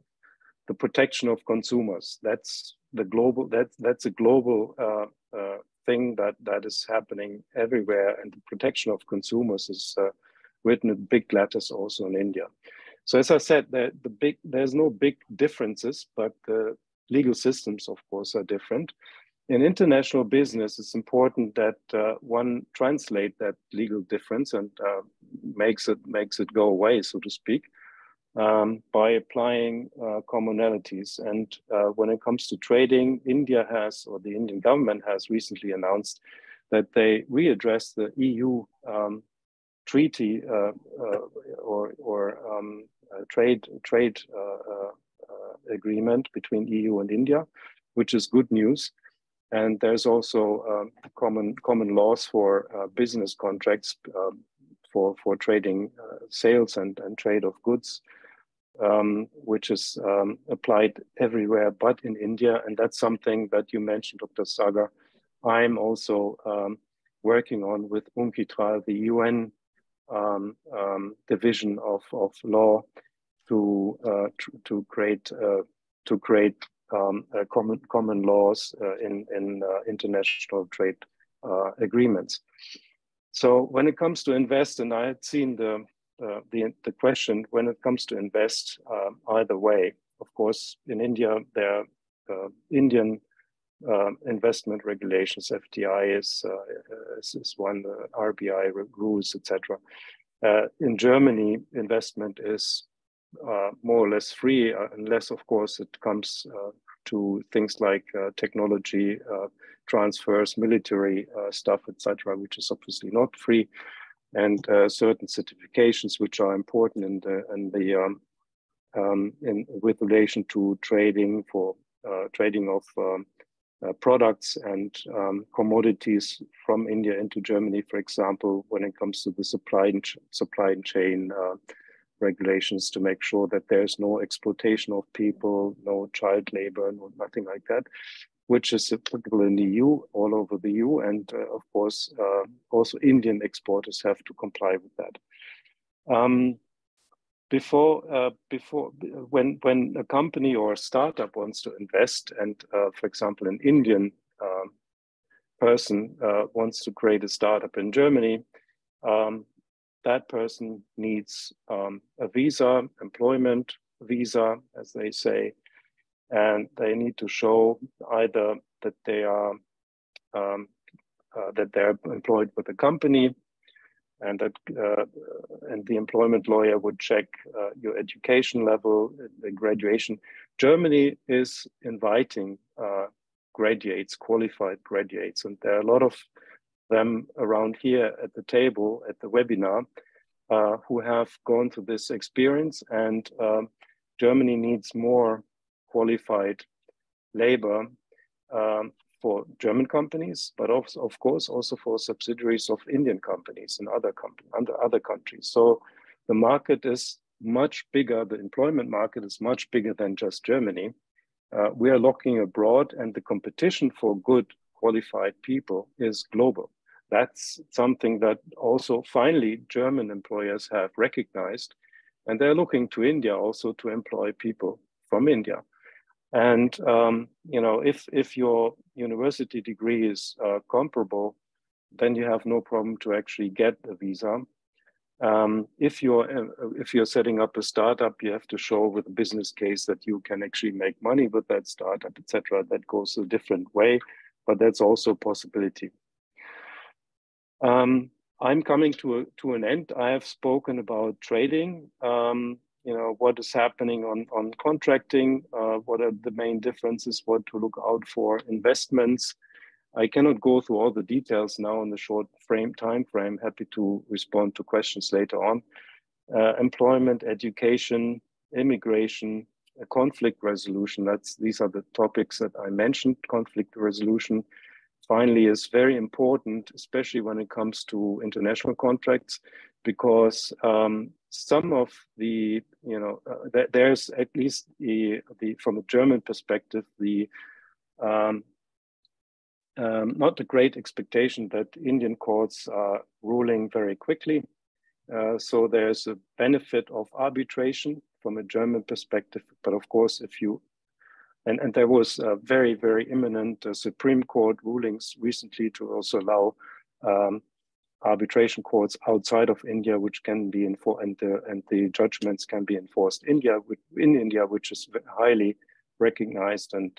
Speaker 8: The protection of consumers, that's a global thing that is happening everywhere, and the protection of consumers is written in big letters also in India. So as I said, there's no big differences, but the legal systems, of course, are different. In international business, it's important that one translate that legal difference and makes it go away, so to speak, by applying commonalities. And when it comes to trading, India has, or the Indian government has recently announced that they readdress the EU treaty or trade agreement between EU and India, which is good news. And there's also common laws for business contracts for trading sales and trade of goods, which is applied everywhere but in India. And that's something that you mentioned, Dr. Sagar. I'm also working on with 𝐀𝐝𝐯𝐻, the UN division of law, to create common laws in international trade agreements. So when it comes to invest, and I had seen the question, when it comes to invest, either way, of course, in India, there are Indian investment regulations, FDI is one, the RBI rules, etc. In Germany, investment is more or less free, unless, of course, it comes to things like technology transfers, military stuff, etc., which is obviously not free, and certain certifications which are important with relation to trading of products and commodities from India into Germany, for example, when it comes to the supply chain regulations, to make sure that there's no exploitation of people, no child labor, nothing like that, which is applicable in the EU, all over the EU. And of course, also Indian exporters have to comply with that. When a company or a startup wants to invest, and for example, an Indian person wants to create a startup in Germany, that person needs a visa, employment visa, as they say. and they need to show either that they are that they're employed with a company, and that and the employment lawyer would check your education level, the graduation. Germany is inviting graduates, qualified graduates, and there are a lot of them around here at the table at the webinar who have gone through this experience, and Germany needs more qualified labor for German companies, but also, of course, also for subsidiaries of Indian companies and other countries. So the market is much bigger. The employment market is much bigger than just Germany. We are looking abroad, and the competition for good qualified people is global. That's something that also finally German employers have recognized, and they're looking to India also to employ people from India. And you know, if your university degree is comparable, then you have no problem to actually get a visa. If you're setting up a startup, you have to show with a business case that you can actually make money with that startup, etc. That goes a different way, but that's also a possibility. I'm coming to an end. I have spoken about trading. You know, what is happening on contracting, what are the main differences, what to look out for, investments. I cannot go through all the details now in the short time frame. Happy to respond to questions later on. Employment, education, immigration, conflict resolution. These are the topics that I mentioned. Conflict resolution finally is very important, especially when it comes to international contracts, because some of the, you know, there's at least from a German perspective, not a great expectation that Indian courts are ruling very quickly. So there's a benefit of arbitration from a German perspective, but of course, if you, and there was very, very imminent Supreme Court rulings recently to also allow arbitration courts outside of India, which can be enforced, and the judgments can be enforced in India, which is highly recognized and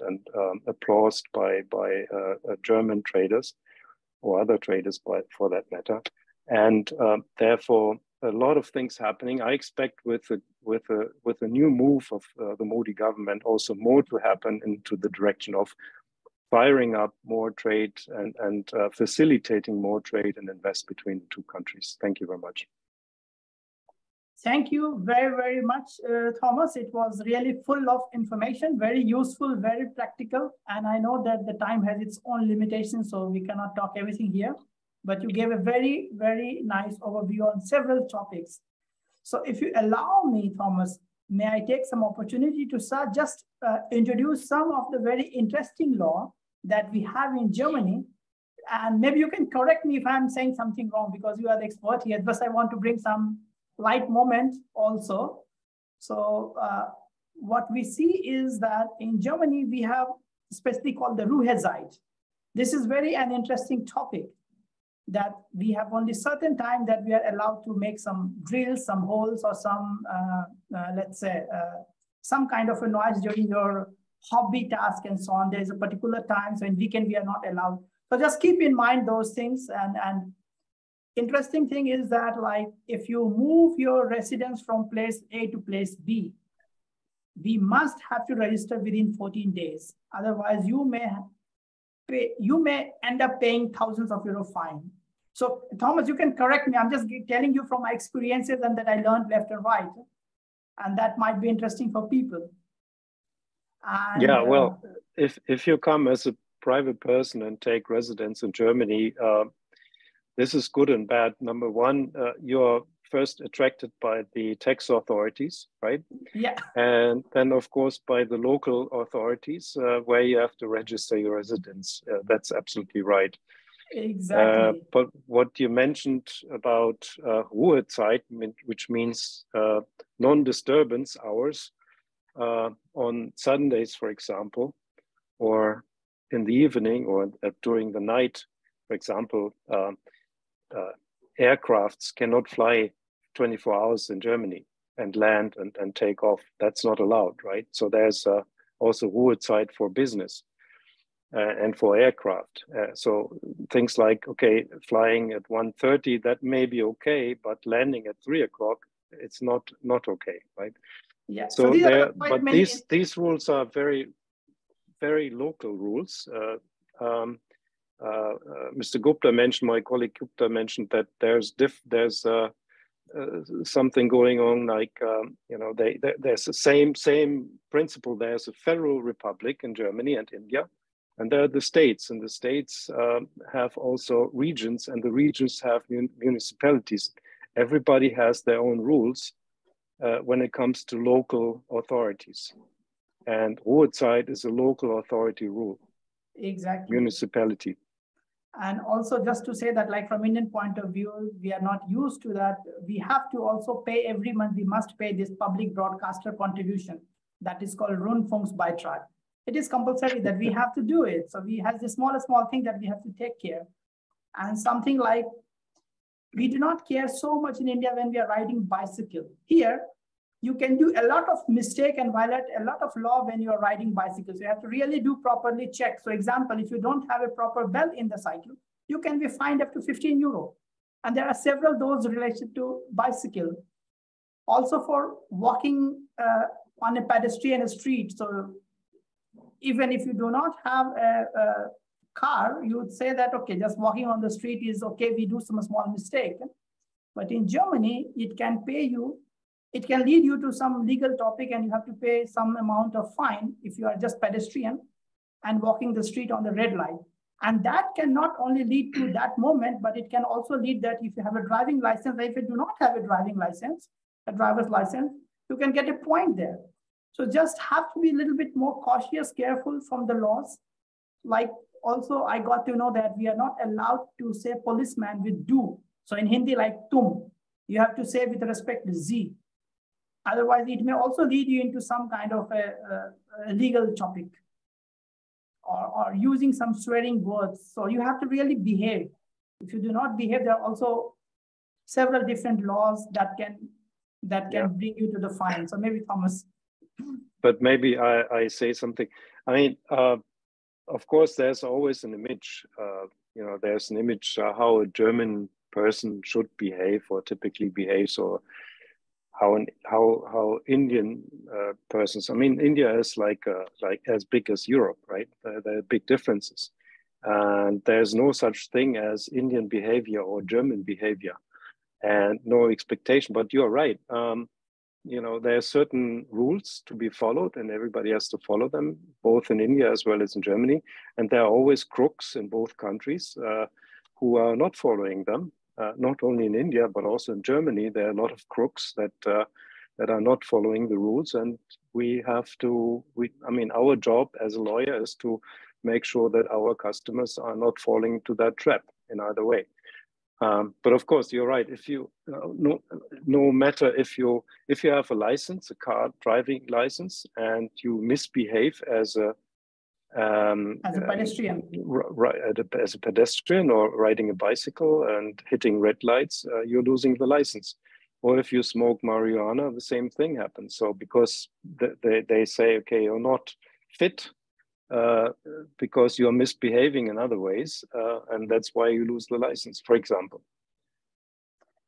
Speaker 8: applauded by German traders or other traders, for that matter. And therefore, a lot of things happening. I expect with a new move of the Modi government, also more to happen into the direction of firing up more trade and facilitating more trade and invest between the two countries. Thank you very much.
Speaker 1: Thank you very, very much, Thomas. It was really full of information, very useful, very practical. And I know that the time has its own limitations, so we cannot talk everything here. But you gave a very, very nice overview on several topics. So if you allow me, Thomas, may I take some opportunity to just introduce some of the very interesting law that we have in Germany. And maybe you can correct me if I'm saying something wrong, because you are the expert here, but I want to bring some light moment also. So what we see is that in Germany, we have especially called the Ruhezeit. This is very an interesting topic, that we have only certain time that we are allowed to make some drills, some holes, or some, let's say, some kind of a noise during your hobby task and so on. There's a particular time, so in weekend we are not allowed. So just keep in mind those things. And interesting thing is that, like, if you move your residence from place A to place B, we must have to register within 14 days. Otherwise, you may end up paying thousands of euro fine. So Thomas, you can correct me. I'm just telling you from my experiences and that I learned left and right. And that might be interesting for people. And,
Speaker 8: yeah, well, if you come as a private person and take residence in Germany, this is good and bad. Number one, you're first attracted by the tax authorities, right?
Speaker 1: Yeah.
Speaker 8: And then, of course, by the local authorities, where you have to register your residence. That's absolutely right.
Speaker 1: Exactly.
Speaker 8: But what you mentioned about Ruhezeit, which means non-disturbance hours on Sundays, for example, or in the evening or during the night, for example, aircrafts cannot fly 24 hours in Germany and land and take off. That's not allowed, right? So there's also Ruhezeit for business and for aircraft. So things like, okay, flying at 1:30, that may be okay, but landing at 3 o'clock, it's not okay, right?
Speaker 1: Yeah.
Speaker 8: So there, but these rules are very, very local rules. Mr. Gupta mentioned, my colleague Gupta mentioned that there's something going on, like there's the same principle. There's a federal republic in Germany and India, and there are the states, and the states have also regions, and the regions have municipalities. Everybody has their own rules when it comes to local authorities, and Ruhezeit is a local authority rule.
Speaker 1: Exactly.
Speaker 8: Municipality.
Speaker 1: And also, just to say that, like from Indian point of view, we are not used to that. We have to also pay every month. We must pay this public broadcaster contribution that is called Rundfunksbeitrag. It is compulsory that we have to do it. So we have this small thing that we have to take care. And something like, we do not care so much in India when we are riding bicycle. Here, you can do a lot of mistake and violate a lot of law when you're riding bicycles. You have to really do properly check. So example, if you don't have a proper belt in the cycle, you can be fined up to 15 euro. And there are several those related to bicycle. Also for walking on a pedestrian street. So even if you do not have a car, you would say that, okay, just walking on the street is okay, we do some small mistake. But in Germany, it can pay you. It can lead you to some legal topic and you have to pay some amount of fine if you are just pedestrian and walking the street on the red light. And that can not only lead to that moment, but it can also lead that if you have a driving license, if you do not have a driving license, a driver's license, you can get a point there. So just have to be a little bit more cautious, careful from the laws. Like also, I got to know that we are not allowed to say policeman with do. So in Hindi, like tum, you have to say with respect to Z. Otherwise, it may also lead you into some kind of a legal topic or using some swearing words. So you have to really behave. If you do not behave, there are also several different laws that can bring you to the fine. So maybe Thomas.
Speaker 8: But maybe I say something. I mean, of course, there's always an image. There's an image how a German person should behave or typically behaves, or how Indian persons. I mean, India is like as big as Europe, right? There are big differences, and there's no such thing as Indian behavior or German behavior, and no expectation. But you're right. There are certain rules to be followed, and everybody has to follow them, both in India as well as in Germany. And there are always crooks in both countries who are not following them. Not only in India, but also in Germany, there are a lot of crooks that are not following the rules, and we have to. Our job as a lawyer is to make sure that our customers are not falling into that trap in either way. But of course, you're right. If you no matter if you have a license, a car driving license, and you misbehave as a
Speaker 1: pedestrian,
Speaker 8: as a pedestrian or riding a bicycle and hitting red lights, you're losing the license. Or if you smoke marijuana, the same thing happens. So because they say, okay, you're not fit because you're misbehaving in other ways, and that's why you lose the license, for example.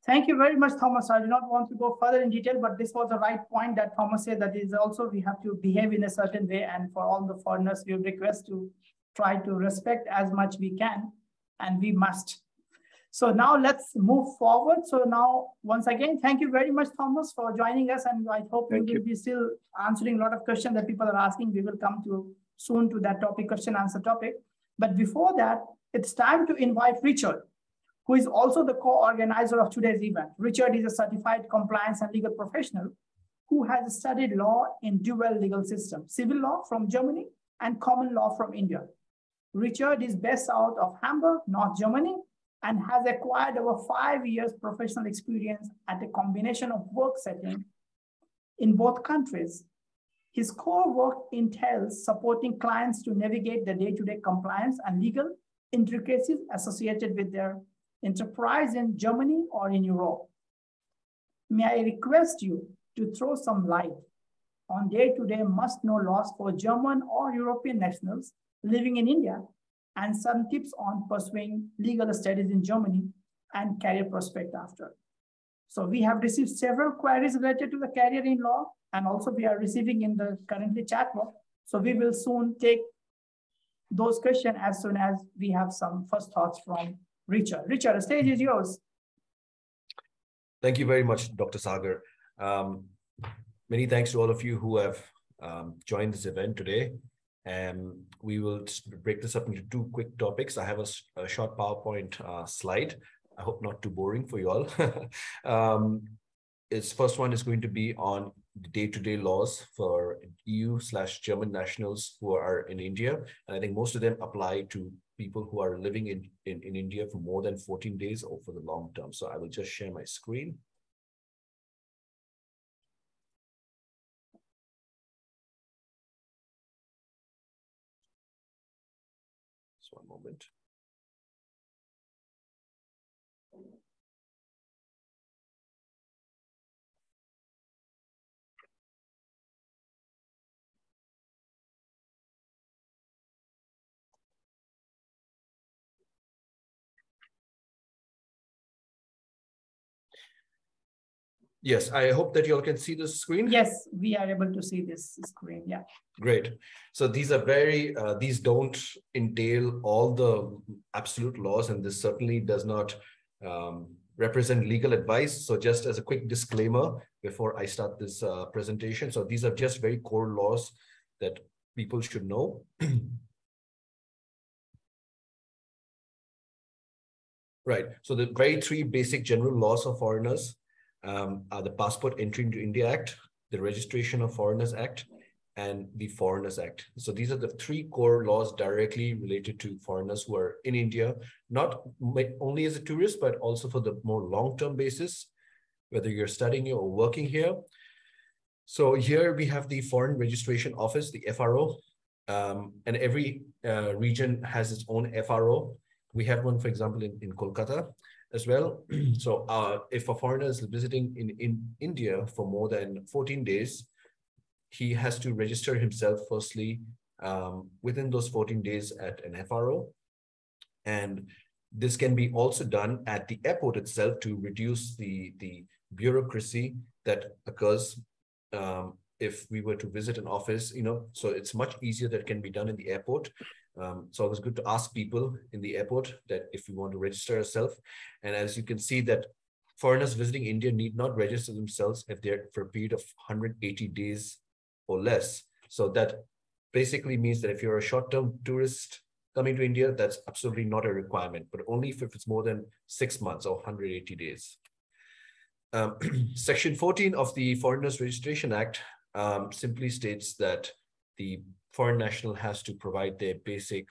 Speaker 1: Thank you very much, Thomas. I do not want to go further in detail, but this was the right point that Thomas said, that is also we have to behave in a certain way. And for all the foreigners, we request to try to respect as much we can, and we must. So now let's move forward. So now, once again, thank you very much, Thomas, for joining us. And I hope you will be still answering a lot of questions that people are asking. We will come to soon to that topic, question answer topic. But before that, it's time to invite Richard, who is also the co-organizer of today's event. Richard is a certified compliance and legal professional who has studied law in dual legal system, civil law from Germany and common law from India. Richard is based out of Hamburg, North Germany, and has acquired over 5 years professional experience at a combination of work setting in both countries. His core work entails supporting clients to navigate the day-to-day compliance and legal intricacies associated with their enterprise in Germany or in Europe. May I request you to throw some light on day-to-day must-know laws for German or European nationals living in India, and some tips on pursuing legal studies in Germany and career prospect after. So we have received several queries related to the career in law, and also we are receiving in the currently chat box. So we will soon take those questions as soon as we have some first thoughts from Richard. Richard, the stage is yours.
Speaker 3: Thank you very much, Dr. Sagar. Many thanks to all of you who have joined this event today. And we will break this up into two quick topics. I have a short PowerPoint slide. I hope not too boring for you all. Its first one is going to be on the day-to-day laws for EU/German nationals who are in India. And I think most of them apply to people who are living in India for more than 14 days or for the long term. So I will just share my screen. Just one moment. Yes, I hope that you all can see the screen.
Speaker 1: Yes, we are able to see this screen. Yeah.
Speaker 3: Great. So these are these don't entail all the absolute laws, and this certainly does not represent legal advice. So just as a quick disclaimer before I start this presentation. So these are just very core laws that people should know. Right. So the very three basic general laws of foreigners are the Passport Entry into India Act, the Registration of Foreigners Act, and the Foreigners Act. So these are the three core laws directly related to foreigners who are in India, not only as a tourist, but also for the more long-term basis, whether you're studying here or working here. So here we have the Foreign Registration Office, the FRO, and every region has its own FRO. We have one, for example, in Kolkata as well. So if a foreigner is visiting in India for more than 14 days, he has to register himself firstly within those 14 days at an FRO. And this can be also done at the airport itself to reduce the bureaucracy that occurs if we were to visit an office, so it's much easier that can be done in the airport. So it was good to ask people in the airport that if you want to register yourself. And as you can see that foreigners visiting India need not register themselves if they're for a period of 180 days or less. So that basically means that if you're a short-term tourist coming to India, that's absolutely not a requirement, but only if it's more than 6 months or 180 days. Section 14 of the Foreigners Registration Act simply states that the foreign national has to provide their basic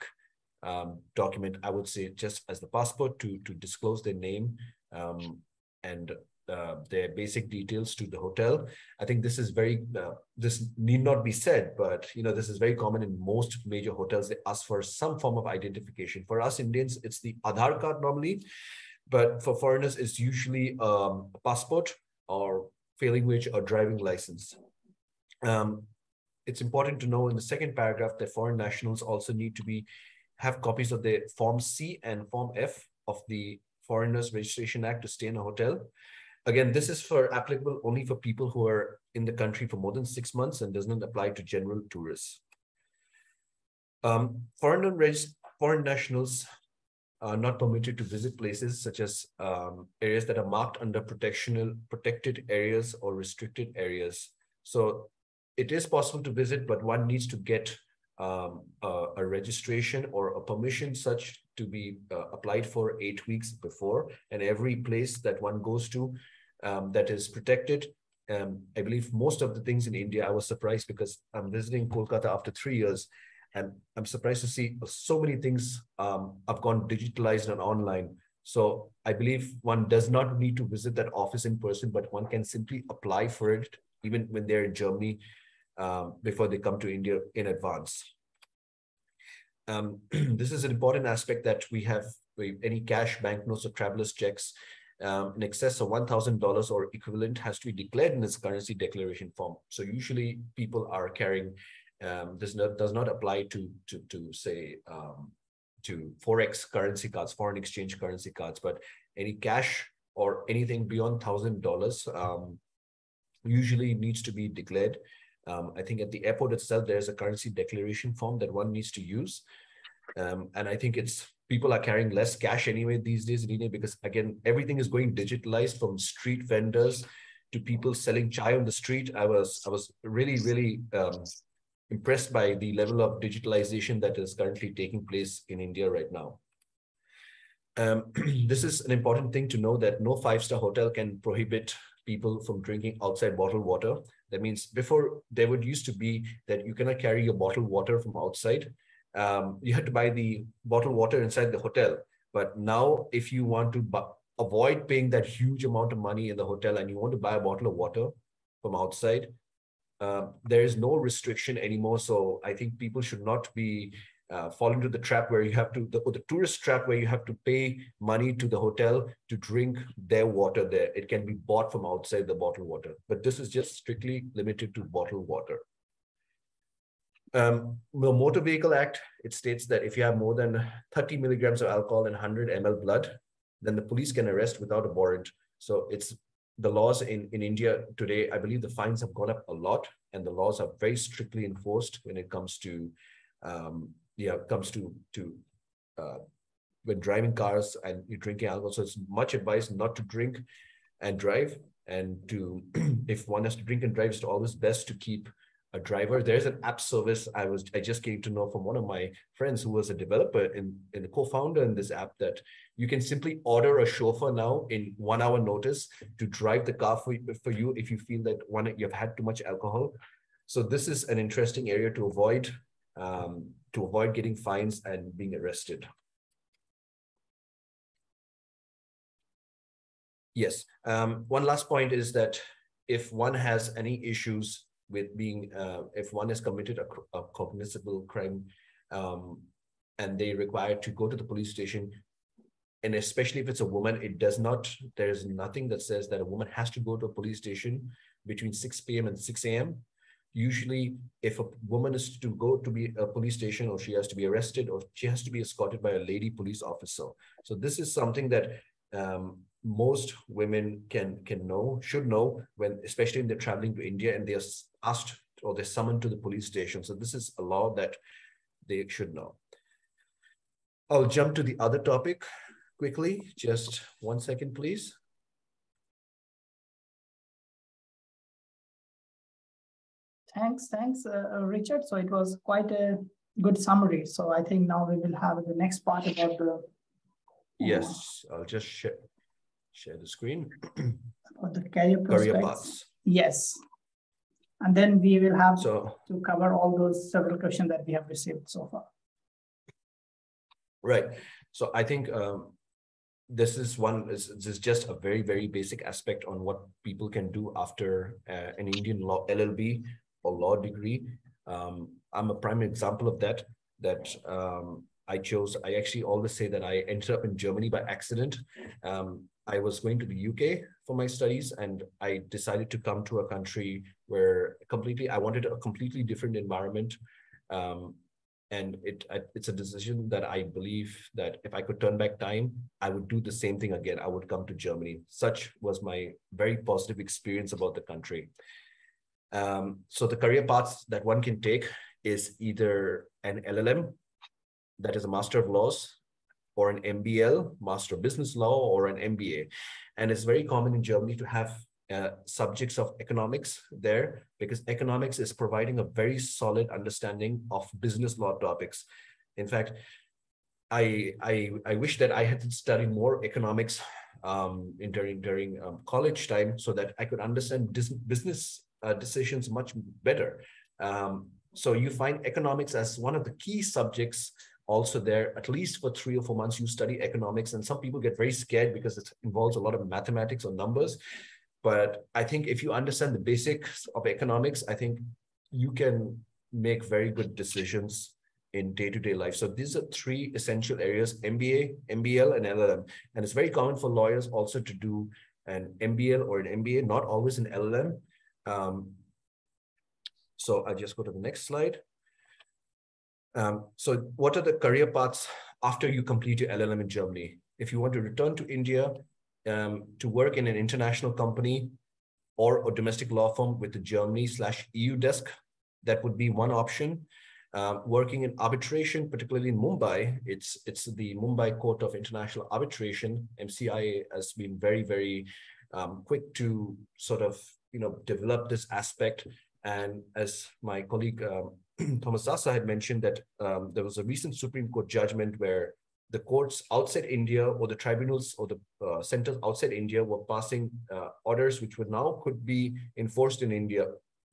Speaker 3: document, I would say just as the passport, to disclose their name and their basic details to the hotel. I think this is this need not be said, but this is very common in most major hotels. They ask for some form of identification. For us Indians, it's the Aadhaar card normally, but for foreigners, it's usually a passport or failing which a driving license. It's important to know in the second paragraph that foreign nationals also need to have copies of the Form C and Form F of the Foreigners Registration Act to stay in a hotel. Again, this is applicable only for people who are in the country for more than 6 months and does not apply to general tourists. Foreign nationals are not permitted to visit places such as areas that are marked under protected areas or restricted areas. So it is possible to visit, but one needs to get a registration or a permission such to be applied for 8 weeks before. And every place that one goes to that is protected, I believe most of the things in India, I was surprised because I'm visiting Kolkata after 3 years, and I'm surprised to see so many things have gone digitalized and online. So I believe one does not need to visit that office in person, but one can simply apply for it even when they're in Germany before they come to India in advance. This is an important aspect that we have any cash, banknotes, or traveler's checks. in excess of $1,000 or equivalent has to be declared in its currency declaration form. So usually people are carrying, this does not apply to say, to Forex currency cards, foreign exchange currency cards, but any cash or anything beyond $1,000 usually needs to be declared. I think at the airport itself, there's a currency declaration form that one needs to use. And I think people are carrying less cash anyway these days in India, because again, everything is going digitalized, from street vendors to people selling chai on the street. I was really impressed by the level of digitalization that is currently taking place in India right now. This is an important thing to know, that no five-star hotel can prohibit people from drinking outside bottled water. That means before, there used to be that you cannot carry your bottled water from outside. You had to buy the bottled water inside the hotel. But now, if you want to avoid paying that huge amount of money in the hotel and you want to buy a bottle of water from outside, there is no restriction anymore. So I think people should not be fall into the trap where you have to, the tourist trap where you have to pay money to the hotel to drink their water there. It can be bought from outside the bottled water, but this is just strictly limited to bottled water. The Motor Vehicle Act, it states that if you have more than 30 milligrams of alcohol and 100 ml blood, then the police can arrest without a warrant. So it's the laws in India today. I believe the fines have gone up a lot, and the laws are very strictly enforced when it comes to when driving cars and you're drinking alcohol. So it's much advised not to drink and drive, and to if one has to drink and drive, it's always best to keep a driver. There's an app service I just came to know from one of my friends who was a developer and the co-founder in this app, that you can simply order a chauffeur now in 1 hour notice to drive the car for you if you feel that you've had too much alcohol. So this is an interesting area to avoid getting fines and being arrested. Yes, one last point is that if one has any issues with being, if one has committed a cognizable crime and they require to go to the police station, and especially if it's a woman, there's nothing that says that a woman has to go to a police station between 6 p.m. and 6 a.m. Usually, if a woman is to go to be a police station, or she has to be arrested, or she has to be escorted by a lady police officer. So this is something that most women should know, especially when they're traveling to India and they're asked or they're summoned to the police station. So this is a law that they should know. I'll jump to the other topic quickly. Just 1 second, please.
Speaker 1: Thanks, Richard. So it was quite a good summary. So I think now we will have the next part about the...
Speaker 3: Yes, I'll just share the screen.
Speaker 1: For the career prospects.
Speaker 3: Paths.
Speaker 1: Yes. And then we will have
Speaker 3: to
Speaker 1: cover all those several questions that we have received so far.
Speaker 3: Right. So I think this is just a very, very basic aspect on what people can do after an Indian law LLB or law degree. I'm a prime example of that. I actually always say that I ended up in Germany by accident. I was going to the UK for my studies, and I decided to come to a country where I wanted a completely different environment. And it's a decision that I believe that if I could turn back time, I would do the same thing again. I would come to Germany. Such was my very positive experience about the country. So the career paths that one can take is either an LLM, that is a Master of Laws, or an MBL, Master of Business Law, or an MBA. And it's very common in Germany to have subjects of economics there, because economics is providing a very solid understanding of business law topics. In fact, I wish that I had studied more economics during college time, so that I could understand business decisions much better. So you find economics as one of the key subjects also there. At least for 3 or 4 months you study economics, and some people get very scared because it involves a lot of mathematics or numbers. But I think if you understand the basics of economics, I think you can make very good decisions in day-to-day life. So these are three essential areas: MBA, MBL, and LLM. And it's very common for lawyers also to do an MBL or an MBA, not always an LLM. So I'll just go to the next slide. So what are the career paths after you complete your LLM in Germany? If you want to return to India to work in an international company or a domestic law firm with the Germany/EU desk, that would be one option. Working in arbitration, particularly in Mumbai, it's the Mumbai Court of International Arbitration. MCIA has been very, very quick to sort of develop this aspect. And as my colleague Thomas Sasse had mentioned, that there was a recent Supreme Court judgment where the courts outside India or the tribunals or the centers outside India were passing orders which could be enforced in India.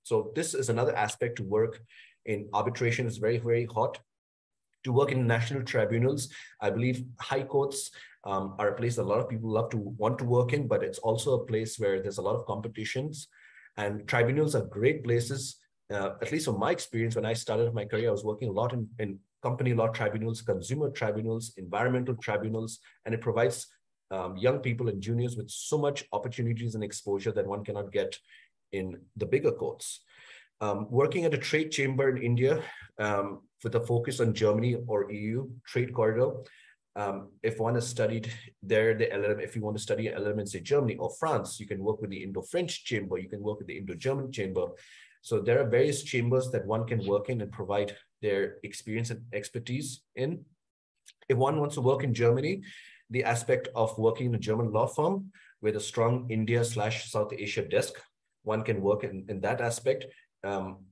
Speaker 3: So this is another aspect to work in arbitration. Is very, very hot. To work in national tribunals, I believe high courts are a place that a lot of people want to work in, but it's also a place where there's a lot of competitions. And tribunals are great places. At least from my experience, when I started my career, I was working a lot in company law tribunals, consumer tribunals, environmental tribunals, and it provides young people and juniors with so much opportunities and exposure that one cannot get in the bigger courts. Working at a trade chamber in India with a focus on Germany or EU trade corridor. If one has studied there, the LLM, if you want to study an LLM in, say, Germany or France, you can work with the Indo-French chamber, you can work with the Indo-German chamber. So there are various chambers that one can work in and provide their experience and expertise in. If one wants to work in Germany, the aspect of working in a German law firm with a strong India/South Asia desk, one can work in that aspect.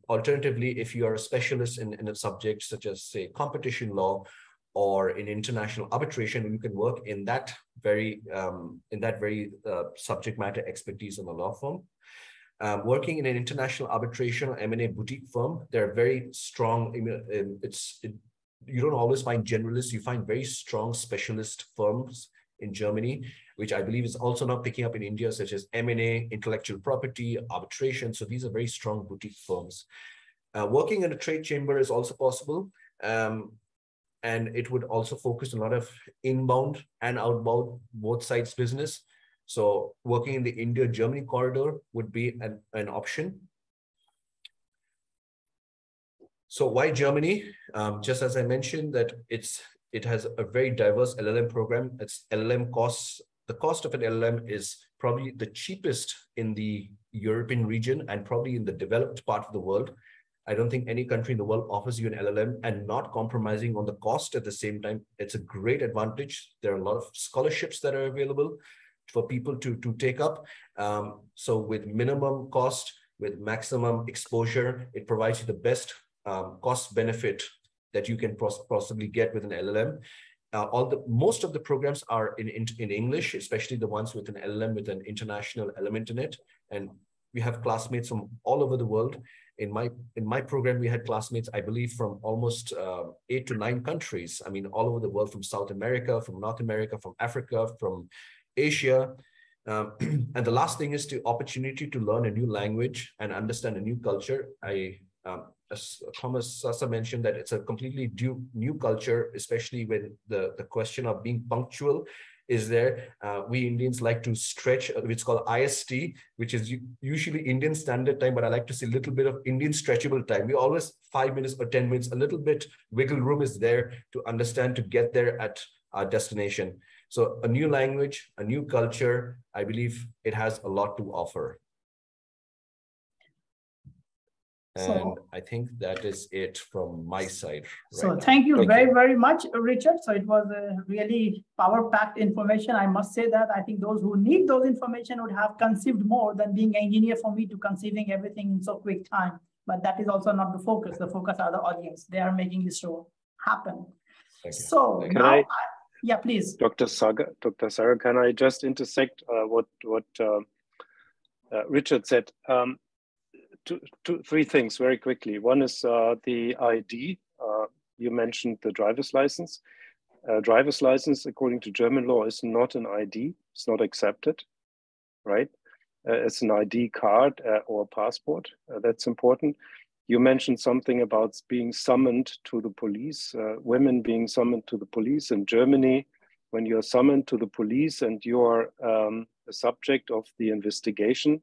Speaker 3: Alternatively, if you are a specialist in a subject such as, say, competition law or in international arbitration, you can work in that very subject matter expertise in a law firm. Working in an international arbitration or M&A boutique firm, they're very strong. You don't always find generalists, you find very strong specialist firms in Germany, which I believe is also now picking up in India, such as M&A, intellectual property, arbitration. So these are very strong boutique firms. Working in a trade chamber is also possible. And it would also focus on a lot of inbound and outbound, both sides business. So working in the India-Germany corridor would be an option. So why Germany? Just as I mentioned, that it has a very diverse LLM program. Its LLM costs, the cost of an LLM is probably the cheapest in the European region and probably in the developed part of the world. I don't think any country in the world offers you an LLM and not compromising on the cost at the same time. It's a great advantage. There are a lot of scholarships that are available for people to take up. So with minimum cost, with maximum exposure, it provides you the best cost benefit that you can possibly get with an LLM. Most of the programs are in English, especially the ones with an LLM with an international element in it. And we have classmates from all over the world. In my program, we had classmates, I believe, from almost 8 to 9 countries. I mean, all over the world, from South America, from North America, from Africa, from Asia. And the last thing is the opportunity to learn a new language and understand a new culture. As Thomas Sasse mentioned, that it's a completely new culture, especially when the question of being punctual is there. We Indians like to stretch, which is called IST, which is usually Indian Standard Time, but I like to see a little bit of Indian stretchable time. We always 5 minutes or 10 minutes, a little bit wiggle room is there to understand, to get there at our destination. So a new language, a new culture, I believe it has a lot to offer. And I think that is it from my side.
Speaker 1: So thank you very, very much, Richard. So it was a really power-packed information. I must say that I think those who need those information would have conceived more than being an engineer for me to conceiving everything in so quick time. But that is also not the focus. The focus are the audience. They are making this show happen. So now, yeah, please. Dr.
Speaker 8: Sagar, can I just intersect what Richard said? Three things very quickly. One is the ID. You mentioned the driver's license. Driver's license, according to German law, is not an ID. It's not accepted, right? It's an ID card or passport. That's important. You mentioned something about being summoned to the police, women being summoned to the police in Germany. When you're summoned to the police and you're a subject of the investigation,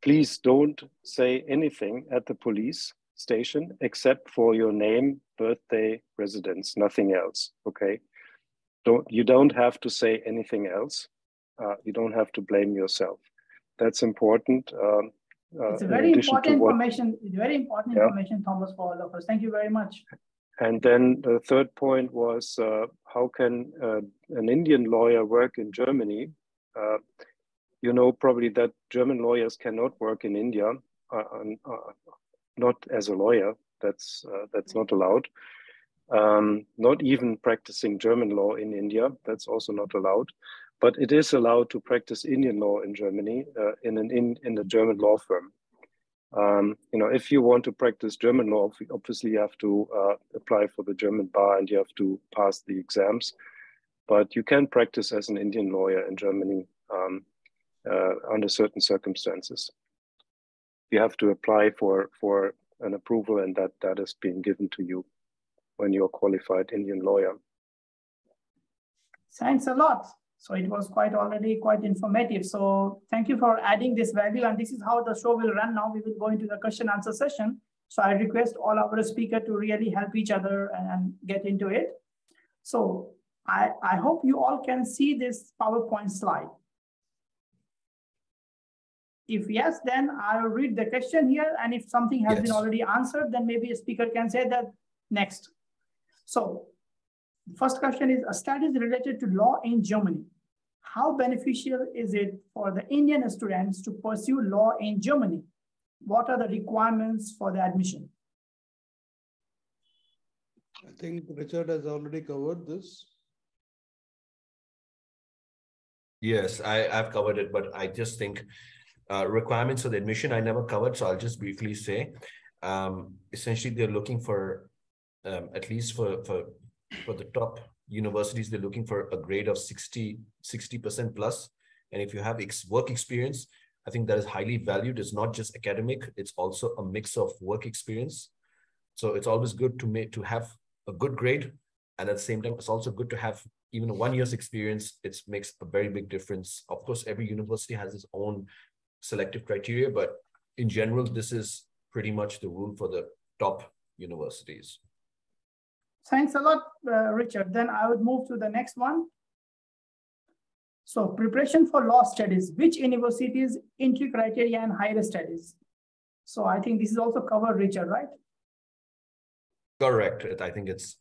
Speaker 8: please don't say anything at the police station except for your name, birthday, residence, nothing else, okay? You don't have to say anything else. You don't have to blame yourself. That's important.
Speaker 1: It's a very important information. It's very important information, Thomas, for all of us. Thank you very much.
Speaker 8: And then the third point was, how can an Indian lawyer work in Germany? You know probably that German lawyers cannot work in India, not as a lawyer. That's not allowed. Not even practicing German law in India. That's also not allowed. But it is allowed to practice Indian law in Germany in a German law firm. You know, if you want to practice German law, obviously you have to apply for the German bar and you have to pass the exams. But you can practice as an Indian lawyer in Germany under certain circumstances. You have to apply for an approval, and that is being given to you when you're a qualified Indian lawyer.
Speaker 1: Thanks a lot. So it was already quite informative. So thank you for adding this value. And this is how the show will run now. We will go into the question answer session. So I request all our speakers to really help each other and get into it. So I hope you all can see this PowerPoint slide. If yes, then I'll read the question here. And if something has been already answered, then maybe a speaker can say that next. So the first question is, studies related to law in Germany. How beneficial is it for the Indian students to pursue law in Germany? What are the requirements for the admission?
Speaker 6: I think Richard has already covered this.
Speaker 3: Yes, I've covered it, but I just think requirements for the admission I never covered, so I'll just briefly say, essentially they're looking for, at least for the top universities, they're looking for a grade of 60% plus. And if you have work experience, I think that is highly valued. It's not just academic, it's also a mix of work experience. So it's always good to have a good grade. And at the same time, it's also good to have even a 1 year's experience. It makes a very big difference. Of course, every university has its own selective criteria, but in general, this is pretty much the rule for the top universities.
Speaker 1: Thanks a lot, Richard. Then I would move to the next one. So preparation for law studies, which universities, entry criteria and higher studies? So I think this is also covered, Richard, right?
Speaker 3: Correct. I think it's,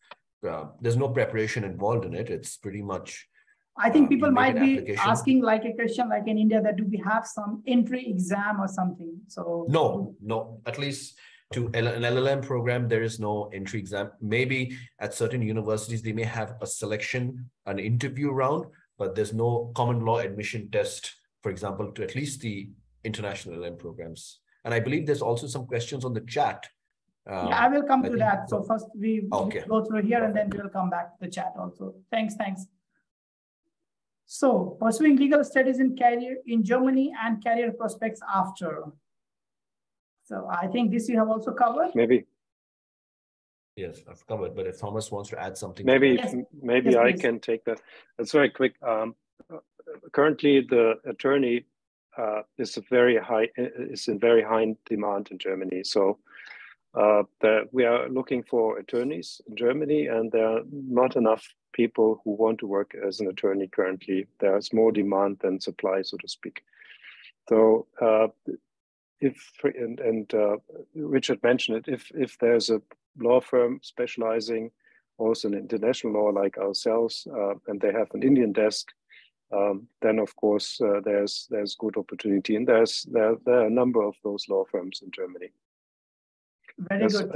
Speaker 3: there's no preparation involved in it. It's pretty much,
Speaker 1: I think people might be asking like a question like in India that do we have some entry exam or something? So no, at least to an LLM program, there is no entry exam. Maybe at certain universities, they may have a selection, an interview round, but there's no common law admission test, for example, to at least the international LLM programs. And I believe there's also some questions on the chat. Yeah, I will come to that. So first we go through here and then we'll come back to the chat also. Thanks. So pursuing legal studies in Germany and career prospects after. So I think this you have also covered.
Speaker 8: Maybe.
Speaker 3: Yes, I've covered, but if Thomas wants to add something.
Speaker 8: Maybe I can take that. That's very quick. Currently the attorney is in very high demand in Germany. So we are looking for attorneys in Germany, and there are not enough people who want to work as an attorney currently. There's more demand than supply, so to speak. So Richard mentioned it, if there's a law firm specializing also in international law like ourselves, and they have an Indian desk, then of course there's good opportunity, and there are a number of those law firms in Germany.
Speaker 1: Very good.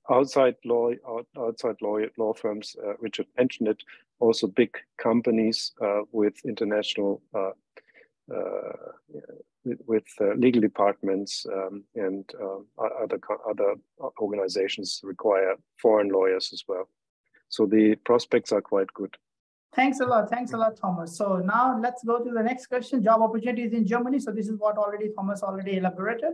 Speaker 8: Outside law firms, Richard mentioned it, also big companies with international with legal departments and other organizations require foreign lawyers as well. So the prospects are quite good.
Speaker 1: Thanks a lot, Thomas. So now let's go to the next question, job opportunities in Germany. So this is what Thomas already elaborated.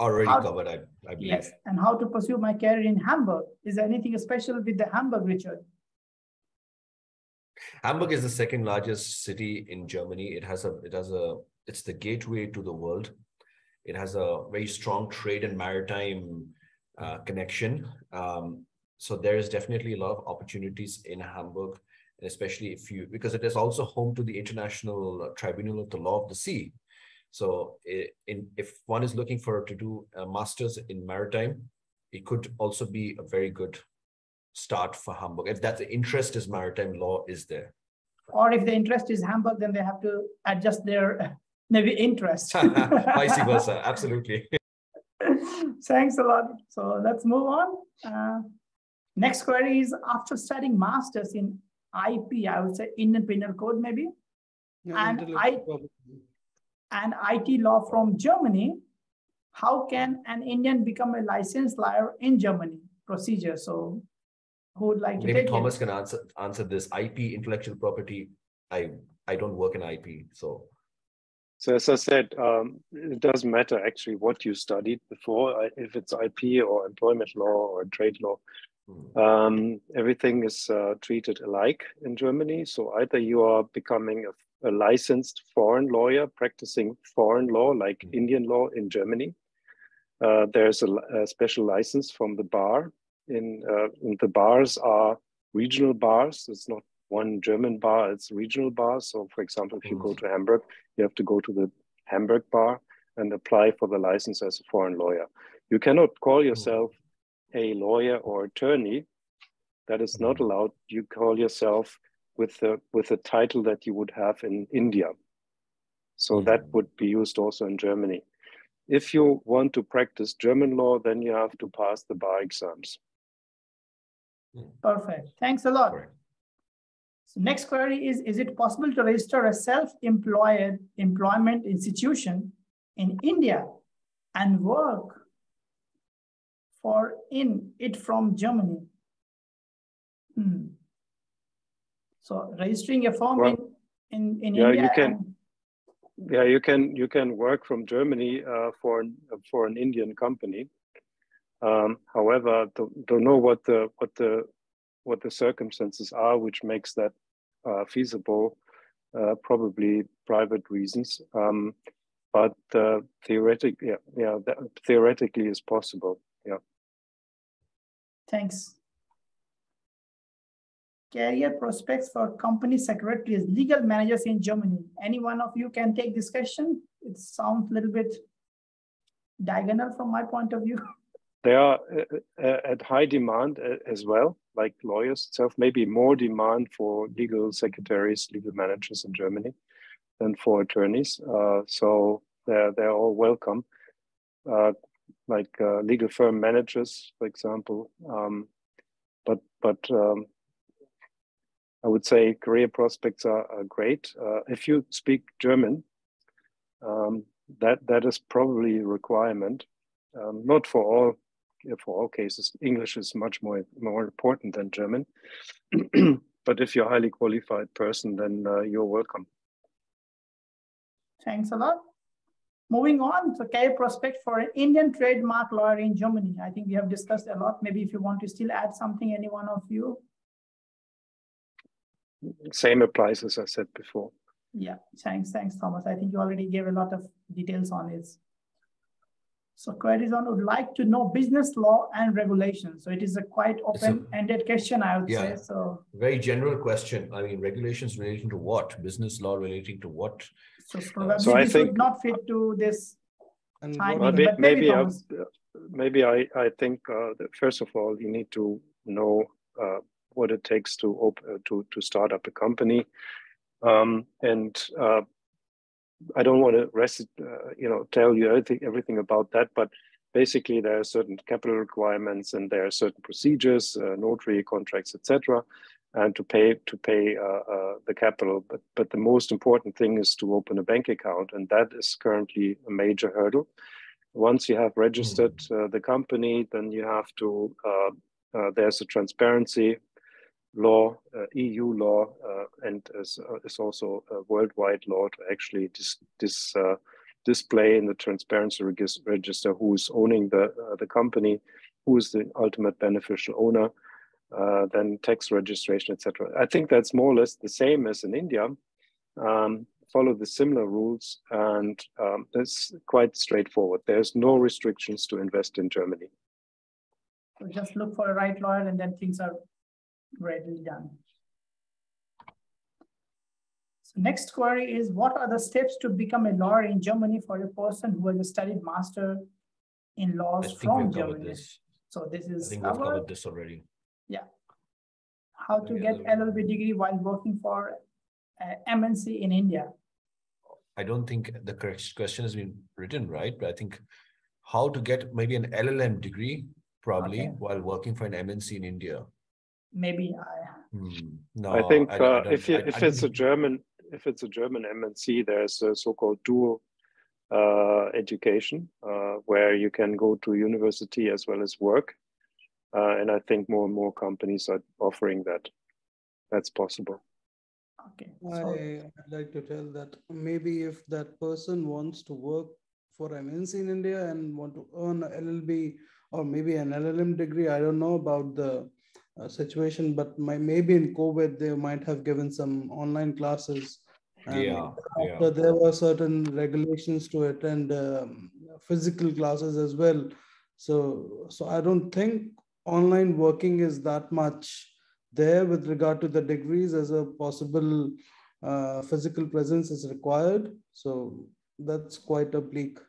Speaker 3: Already covered, I believe.
Speaker 1: Yes, and how to pursue my career in Hamburg. Is there anything special with the Hamburg, Richard?
Speaker 3: Hamburg is the second largest city in Germany. It's the gateway to the world. It has a very strong trade and maritime connection. So there is definitely a lot of opportunities in Hamburg, and especially because it is also home to the International Tribunal of the Law of the Sea. So if one is looking to do a master's in maritime, it could also be a very good start for Hamburg. If that the interest is maritime law is there.
Speaker 1: Or if the interest is Hamburg, then they have to adjust their maybe interest.
Speaker 3: Vice versa, absolutely.
Speaker 1: Thanks a lot. So let's move on. Next query is, after studying masters in IP, I would say Indian Penal Code maybe, and IT law from Germany, how can an Indian become a licensed lawyer in Germany? Procedure. So who would like to
Speaker 3: maybe
Speaker 1: take
Speaker 3: Thomas
Speaker 1: it?
Speaker 3: can answer this. IP, intellectual property. I don't work in IP, so.
Speaker 8: So as I said, it doesn't matter actually what you studied before, if it's IP or employment law or trade law. Everything is treated alike in Germany. So either you are becoming a licensed foreign lawyer practicing foreign law, like Indian law in Germany. There's a special license from the bar. And the bars are regional bars. It's not one German bar, it's regional bars. So for example, if you go to Hamburg, you have to go to the Hamburg bar and apply for the license as a foreign lawyer. You cannot call yourself a lawyer or attorney. That is not allowed. You call yourself with the title that you would have in India. So that would be used also in Germany. If you want to practice German law, then you have to pass the bar exams.
Speaker 1: Perfect. Thanks a lot. So next query is it possible to register a self-employed employment institution in India and work for it from Germany? So registering a firm in India.
Speaker 8: You can work from Germany for an Indian company. However, don't know what the circumstances are which makes that feasible. Probably private reasons, but theoretically, that theoretically is possible. Yeah.
Speaker 1: Thanks. Career prospects for company secretaries, legal managers in Germany. Any one of you can take this question? It sounds a little bit diagonal from my point of view.
Speaker 8: They are at high demand as well, like lawyers itself, maybe more demand for legal secretaries, legal managers in Germany than for attorneys. So they're all welcome, like legal firm managers, for example. But I would say career prospects are great. If you speak German, that is probably a requirement. Not for all cases. English is much more important than German. But if you're a highly qualified person, then you're welcome.
Speaker 1: Thanks a lot. Moving on, so career prospect for an Indian trademark lawyer in Germany. I think we have discussed a lot. Maybe if you want to still add something, any one of you.
Speaker 8: Same applies as I said before.
Speaker 1: Yeah, thanks, Thomas. I think you already gave a lot of details on it. So queries on would like to know business law and regulations. So it is a quite open-ended question, I would say. So
Speaker 3: very general question. I mean, regulations relating to what? Business law relating to what?
Speaker 1: So probably this would not fit to this timing. But
Speaker 8: maybe I think that first of all you need to know what it takes to start up a company, and I don't want to tell you everything about that, but basically there are certain capital requirements and there are certain procedures, notary contracts, etc., and to pay the capital. But the most important thing is to open a bank account, and that is currently a major hurdle. Once you have registered the company, then you have to. There's a transparency law, EU law, and is also a worldwide law to actually display in the transparency register who's owning the company, who is the ultimate beneficial owner, then tax registration, etc. I think that's more or less the same as in India. Follow the similar rules, and it's quite straightforward. There's no restrictions to invest in Germany.
Speaker 1: So just look for a right lawyer and then things are readily done. So next query is, what are the steps to become a lawyer in Germany for a person who has studied master in laws from Germany? So this is
Speaker 3: I think we've covered this already.
Speaker 1: Yeah. How to get LLB degree while working for MNC in India.
Speaker 3: I don't think the correct question has been written right, but I think how to get maybe an LLM degree probably while working for an MNC in India.
Speaker 1: Maybe
Speaker 8: no. I think if it's a German MNC, there's a so-called dual education where you can go to university as well as work, and I think more and more companies are offering that. That's possible.
Speaker 1: Okay.
Speaker 6: I'd like to tell that maybe if that person wants to work for MNC in India and want to earn an LLB or maybe an LLM degree, I don't know about the situation, but maybe in COVID, they might have given some online classes. And after there were certain regulations to attend physical classes as well. So I don't think online working is that much there with regard to the degrees, as a possible physical presence is required. So that's quite a bleak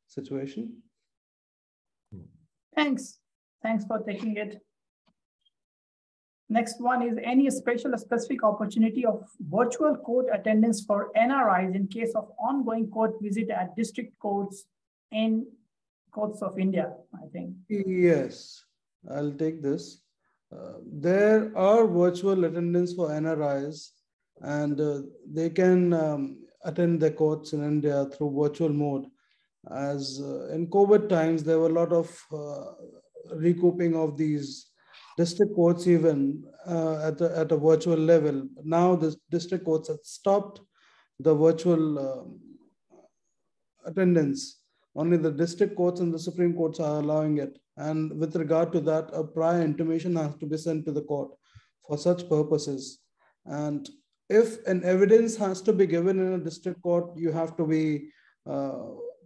Speaker 6: situation.
Speaker 1: Thanks for taking it. Next one is, any specific opportunity of virtual court attendance for NRIs in case of ongoing court visit at district courts in courts of India, I think.
Speaker 6: Yes, I'll take this. There are virtual attendance for NRIs, and they can attend the courts in India through virtual mode. As in COVID times, there were a lot of recouping of these district courts even at a virtual level. Now the district courts have stopped the virtual attendance. Only the district courts and the Supreme Courts are allowing it. And with regard to that, a prior intimation has to be sent to the court for such purposes. And if an evidence has to be given in a district court, you have to be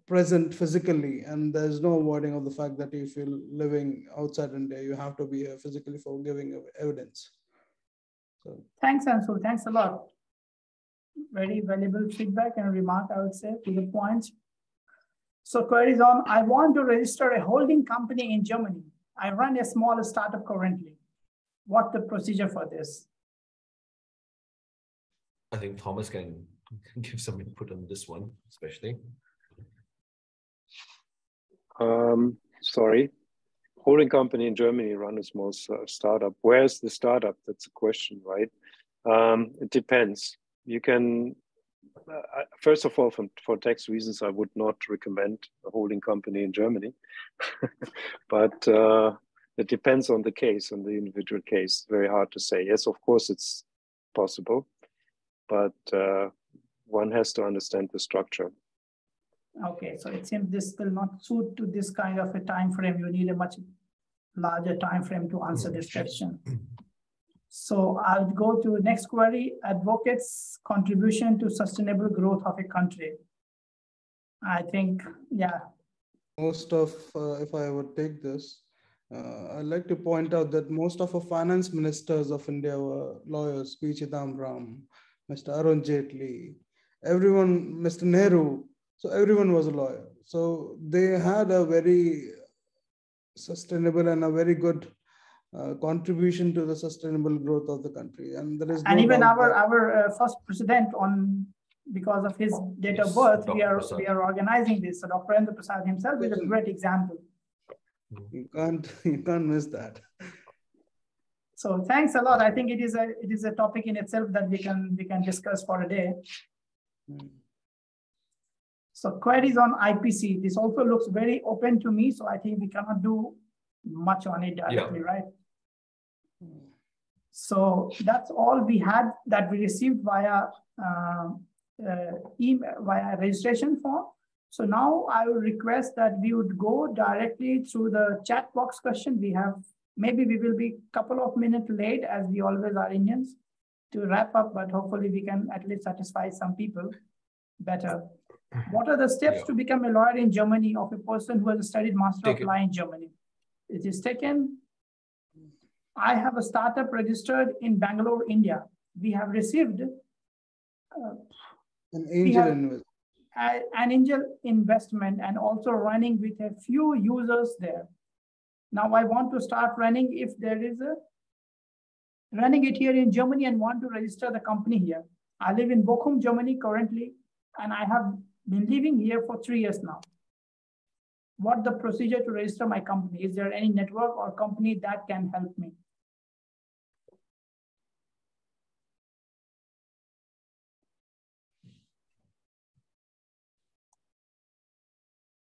Speaker 6: present physically, and there's no avoiding of the fact that if you're living outside India, you have to be here physically for giving evidence. So.
Speaker 1: Thanks, Anshul. Thanks a lot. Very valuable feedback and remark, I would say, to the point. So queries on, I want to register a holding company in Germany. I run a small startup currently. What's the procedure for this?
Speaker 3: I think Thomas can give some input on this one, especially.
Speaker 8: Sorry, holding company in Germany, run a small startup. Where's the startup? That's a question, right? It depends. You can, first of all, for tax reasons, I would not recommend a holding company in Germany, but it depends on the case, on the individual case. Very hard to say. Yes, of course, it's possible, but one has to understand the structure.
Speaker 1: Okay, so it seems this will not suit to this kind of a time frame. You need a much larger time frame to answer this question. So I'll go to next query, advocates' contribution to sustainable growth of a country. I think, yeah.
Speaker 6: Most of, if I would take this, I'd like to point out that most of the finance ministers of India were lawyers, P. Chidambaram, Mr. Arun Jaitley, everyone, Mr. Nehru. So everyone was a lawyer. So they had a very sustainable and a very good contribution to the sustainable growth of the country. And there is no
Speaker 1: even our first president, because of his date of birth, we are organizing this. So Dr. Rajendra Prasad himself is a great example.
Speaker 6: You can't miss that.
Speaker 1: So thanks a lot. I think it is a topic in itself that we can discuss for a day. So queries on IPC, this also looks very open to me. So I think we cannot do much on it directly, right? So that's all we had that we received via email, via registration form. So now I will request that we would go directly through the chat box question. Maybe we will be a couple of minutes late, as we always are Indians, to wrap up, but hopefully we can at least satisfy some people better. What are the steps to become a lawyer in Germany of a person who has studied Master of Law in Germany? It is taken. I have a startup registered in Bangalore, India. We have received
Speaker 6: an angel
Speaker 1: investment and also running with a few users there. Now I want to start running running it here in Germany and want to register the company here. I live in Bochum, Germany currently, and I have been living here for 3 years now. What the procedure to register my company? Is there any network or company that can help me?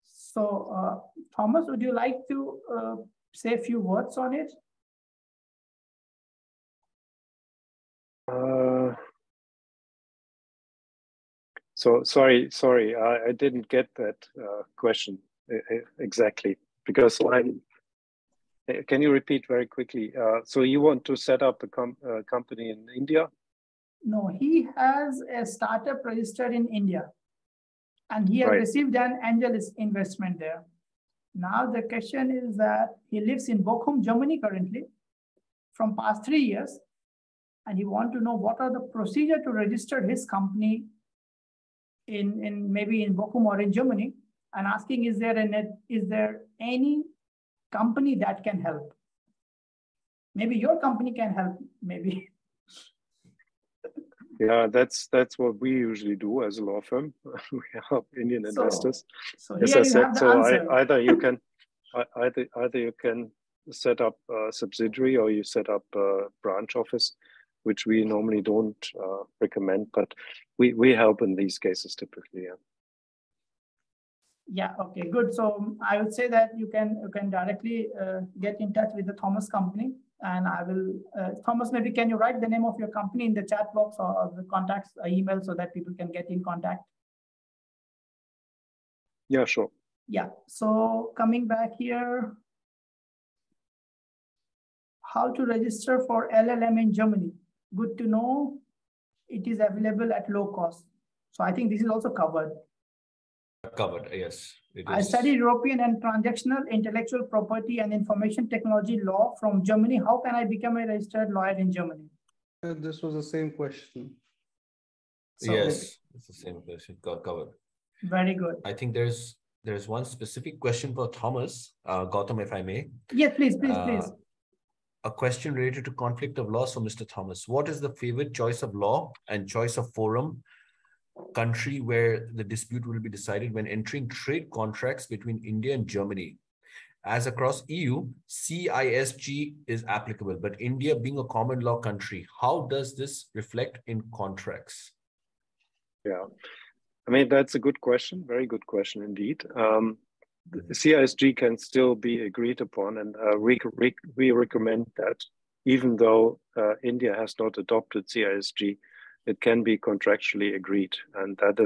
Speaker 1: So, Thomas, would you like to say a few words on it?
Speaker 8: So sorry, I didn't get that question exactly, because can you repeat very quickly? So you want to set up a company in India?
Speaker 1: No, he has a startup registered in India, and he has received an angel investment there. Now the question is that he lives in Bochum, Germany currently from past 3 years, and he wants to know what are the procedure to register his company maybe in Bochum or in Germany, and asking is there any company that can help? Maybe your company can help, maybe.
Speaker 8: Yeah, that's what we usually do as a law firm. We help Indian investors.
Speaker 1: So as I said,
Speaker 8: either you can set up a subsidiary or you set up a branch office, which we normally don't recommend, but we help in these cases typically.
Speaker 1: Yeah. Okay. Good. So I would say that you can directly get in touch with the Thomas company. And I will, Thomas, maybe can you write the name of your company in the chat box or the contacts email so that people can get in contact?
Speaker 8: Yeah, sure.
Speaker 1: Yeah. So coming back here, how to register for LLM in Germany? Good to know. It is available at low cost. So I think this is also covered.
Speaker 3: Covered, yes.
Speaker 1: I studied European and transactional intellectual property and information technology law from Germany. How can I become a registered lawyer in Germany?
Speaker 6: This was the same question.
Speaker 3: So, yes, it's the same question. Covered.
Speaker 1: Very good.
Speaker 3: I think there's one specific question for Thomas, Gautam, if I may.
Speaker 1: Yes, please.
Speaker 3: A question related to conflict of laws for Mr. Thomas. What is the favored choice of law and choice of forum country where the dispute will be decided when entering trade contracts between India and Germany? As across EU, 𝐀𝐝𝐯𝐬𝐚 is applicable, but India being a common law country, how does this reflect in contracts?
Speaker 8: Yeah, I mean, that's a good question. Very good question indeed. 𝐀𝐝𝐯𝐬𝐚 can still be agreed upon, and we recommend that even though India has not adopted 𝐀𝐝𝐯𝐬𝐚, it can be contractually agreed, and that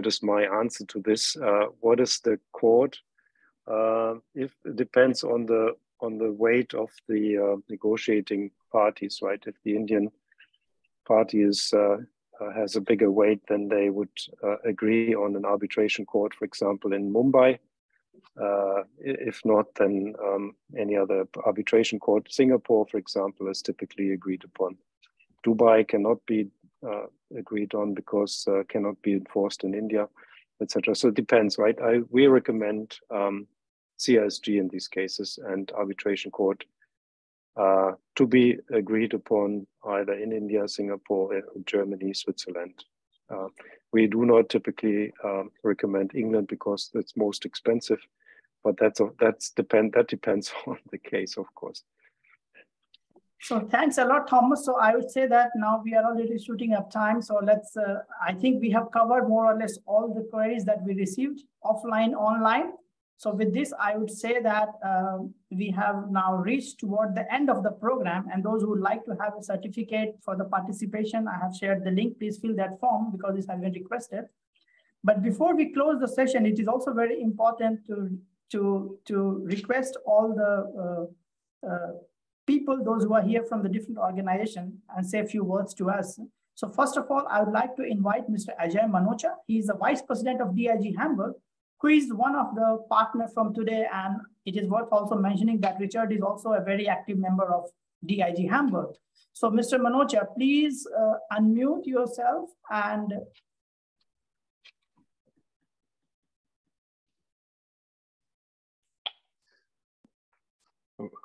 Speaker 8: is my answer to this. What is the court? It depends on the weight of the negotiating parties, right? If the Indian party has a bigger weight, then they would agree on an arbitration court, for example, in Mumbai. If not, then any other arbitration court. Singapore, for example, is typically agreed upon. Dubai cannot be agreed on because cannot be enforced in India, etc. So it depends, right? We recommend 𝐀𝐝𝐯𝐬𝐚 in these cases and arbitration court to be agreed upon either in India, Singapore, Germany, Switzerland. We do not typically recommend England because it's most expensive, but that depends on the case, of course.
Speaker 1: So thanks a lot, Thomas. So I would say that now we are already shooting up time. So let's, I think we have covered more or less all the queries that we received offline, online. So with this, I would say that we have now reached toward the end of the program, and those who would like to have a certificate for the participation, I have shared the link. Please fill that form because this has been requested. But before we close the session, it is also very important to request all the people, those who are here from the different organizations, and say a few words to us. So first of all, I would like to invite Mr. Ajay Manocha. He is the Vice President of DIG Hamburg, who is one of the partners from today. And it is worth also mentioning that Richard is also a very active member of DIG Hamburg. So Mr. Manocha, please unmute yourself and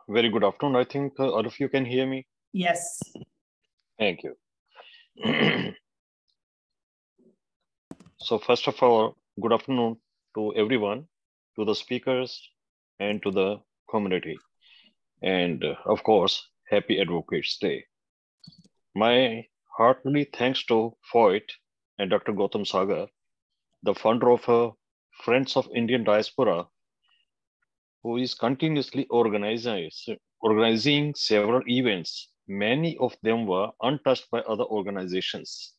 Speaker 9: very good afternoon. I think all of you can hear me.
Speaker 1: yes.
Speaker 9: Thank you. So first of all, good afternoon to everyone, to the speakers and to the community. And of course, happy Advocates Day. My heartily thanks to FOID and Dr. Gautam Sagar, the founder of Friends of Indian Diaspora, who is continuously organizing several events. Many of them were untouched by other organizations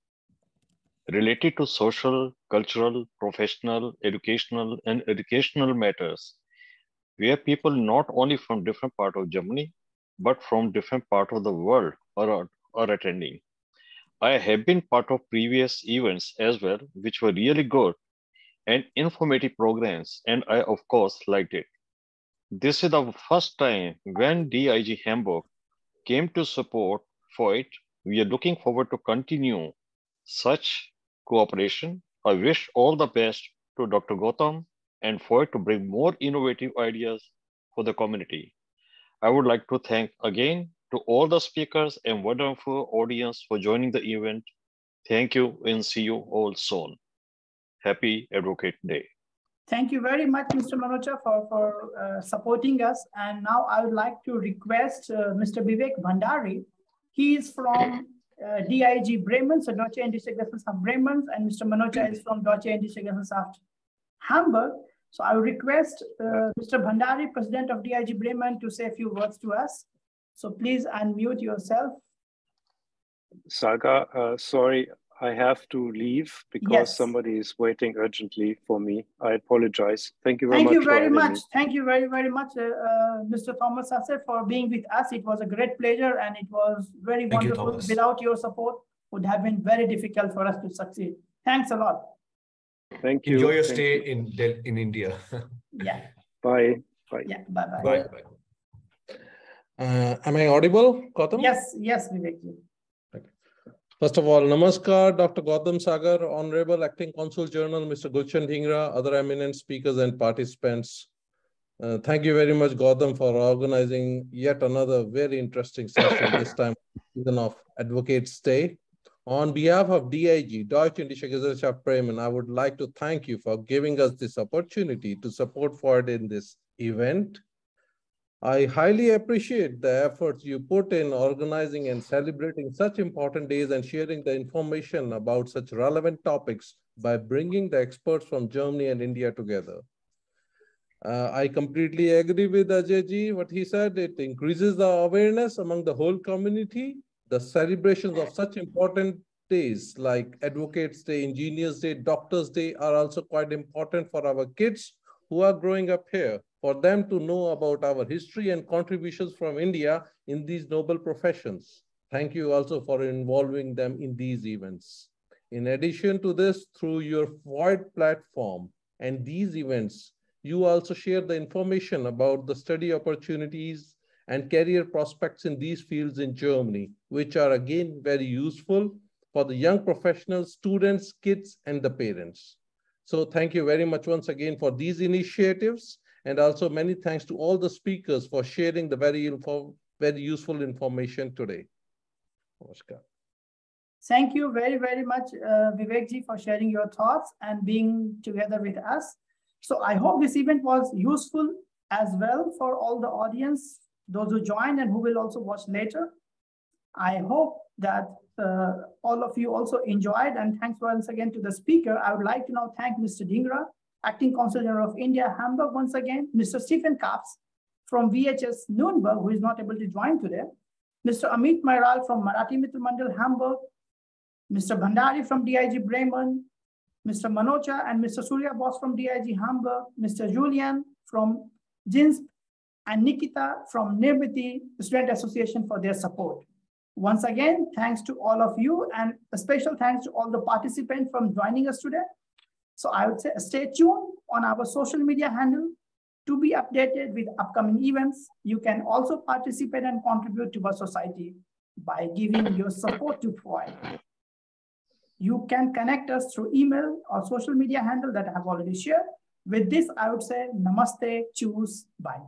Speaker 9: related to social, cultural, professional, educational, and educational matters, where people not only from different parts of Germany, but from different parts of the world are attending. I have been part of previous events as well, which were really good and informative programs, and I, of course, liked it. This is the first time when DIG Hamburg came to support FOID. We are looking forward to continue such cooperation. I wish all the best to Dr. Gautam and FOID to bring more innovative ideas for the community. I would like to thank again to all the speakers and wonderful audience for joining the event. Thank you and see you all soon. Happy Advocate Day.
Speaker 1: Thank you very much, Mr. Manocha, for supporting us. And now I would like to request Mr. Vivek Bhandari. He is from DIG Bremen, so Deutsche Indische Gesellschaft Bremen, and Mr. Manocha is from Deutsche Indische Gesellschaft Hamburg. So I will request Mr. Bhandari, President of DIG Bremen, to say a few words to us. So please unmute yourself.
Speaker 8: Saga, sorry, I have to leave because somebody is waiting urgently for me. I apologize. Thank you very much.
Speaker 1: Thank you very much. Thank you very, very much, Mr. Thomas Sasse, for being with us. It was a great pleasure and it was very wonderful. Without your support, it would have been very difficult for us to succeed. Thanks a lot.
Speaker 8: Thank you.
Speaker 3: Enjoy your stay in India.
Speaker 1: Yeah.
Speaker 8: Bye.
Speaker 1: Bye. Yeah. Bye-bye.
Speaker 3: Bye.
Speaker 10: Am I audible, Gautam?
Speaker 1: Yes, Vivek.
Speaker 10: First of all, namaskar, Dr. Gautam Sagar, Honorable Acting Consul General, Mr. Gulshan Dhingra, other eminent speakers and participants. Thank you very much, Gautam, for organizing yet another very interesting session, this time of Advocates Day. On behalf of DIG, Deutsche Indische Gesellschaft Bremen, I would like to thank you for giving us this opportunity to support FOID in this event. I highly appreciate the efforts you put in organizing and celebrating such important days and sharing the information about such relevant topics by bringing the experts from Germany and India together. I completely agree with Ajay-ji, what he said. It increases the awareness among the whole community. The celebrations of such important days like Advocates Day, Engineers Day, Doctors Day are also quite important for our kids who are growing up here, for them to know about our history and contributions from India in these noble professions. Thank you also for involving them in these events. In addition to this, through your FOID platform and these events, you also share the information about the study opportunities and career prospects in these fields in Germany, which are again very useful for the young professionals, students, kids, and the parents. So thank you very much once again for these initiatives, and also many thanks to all the speakers for sharing the very useful information today. Namaskar.
Speaker 1: Thank you very, very much, Vivek-ji, for sharing your thoughts and being together with us. So I hope this event was useful as well for all the audience, those who joined and who will also watch later. I hope that all of you also enjoyed, and thanks once again to the speaker. I would like to now thank Mr. Dhingra, Acting Consul General of India, Hamburg once again, Mr. Stephen Kaps from VHS Nuremberg, who is not able to join today, Mr. Amit Mairal from Marathi Mitra Mandal, Hamburg, Mr. Bhandari from DIG Bremen, Mr. Manocha and Mr. Surya Boss from DIG Hamburg, Mr. Julian from JINSP, and Nikita from Nirmiti Student Association for their support. Once again, thanks to all of you, and a special thanks to all the participants from joining us today. So I would say stay tuned on our social media handle to be updated with upcoming events. You can also participate and contribute to our society by giving your support to FOID. You can connect us through email or social media handle that I have already shared. With this, I would say namaste, choose, bye.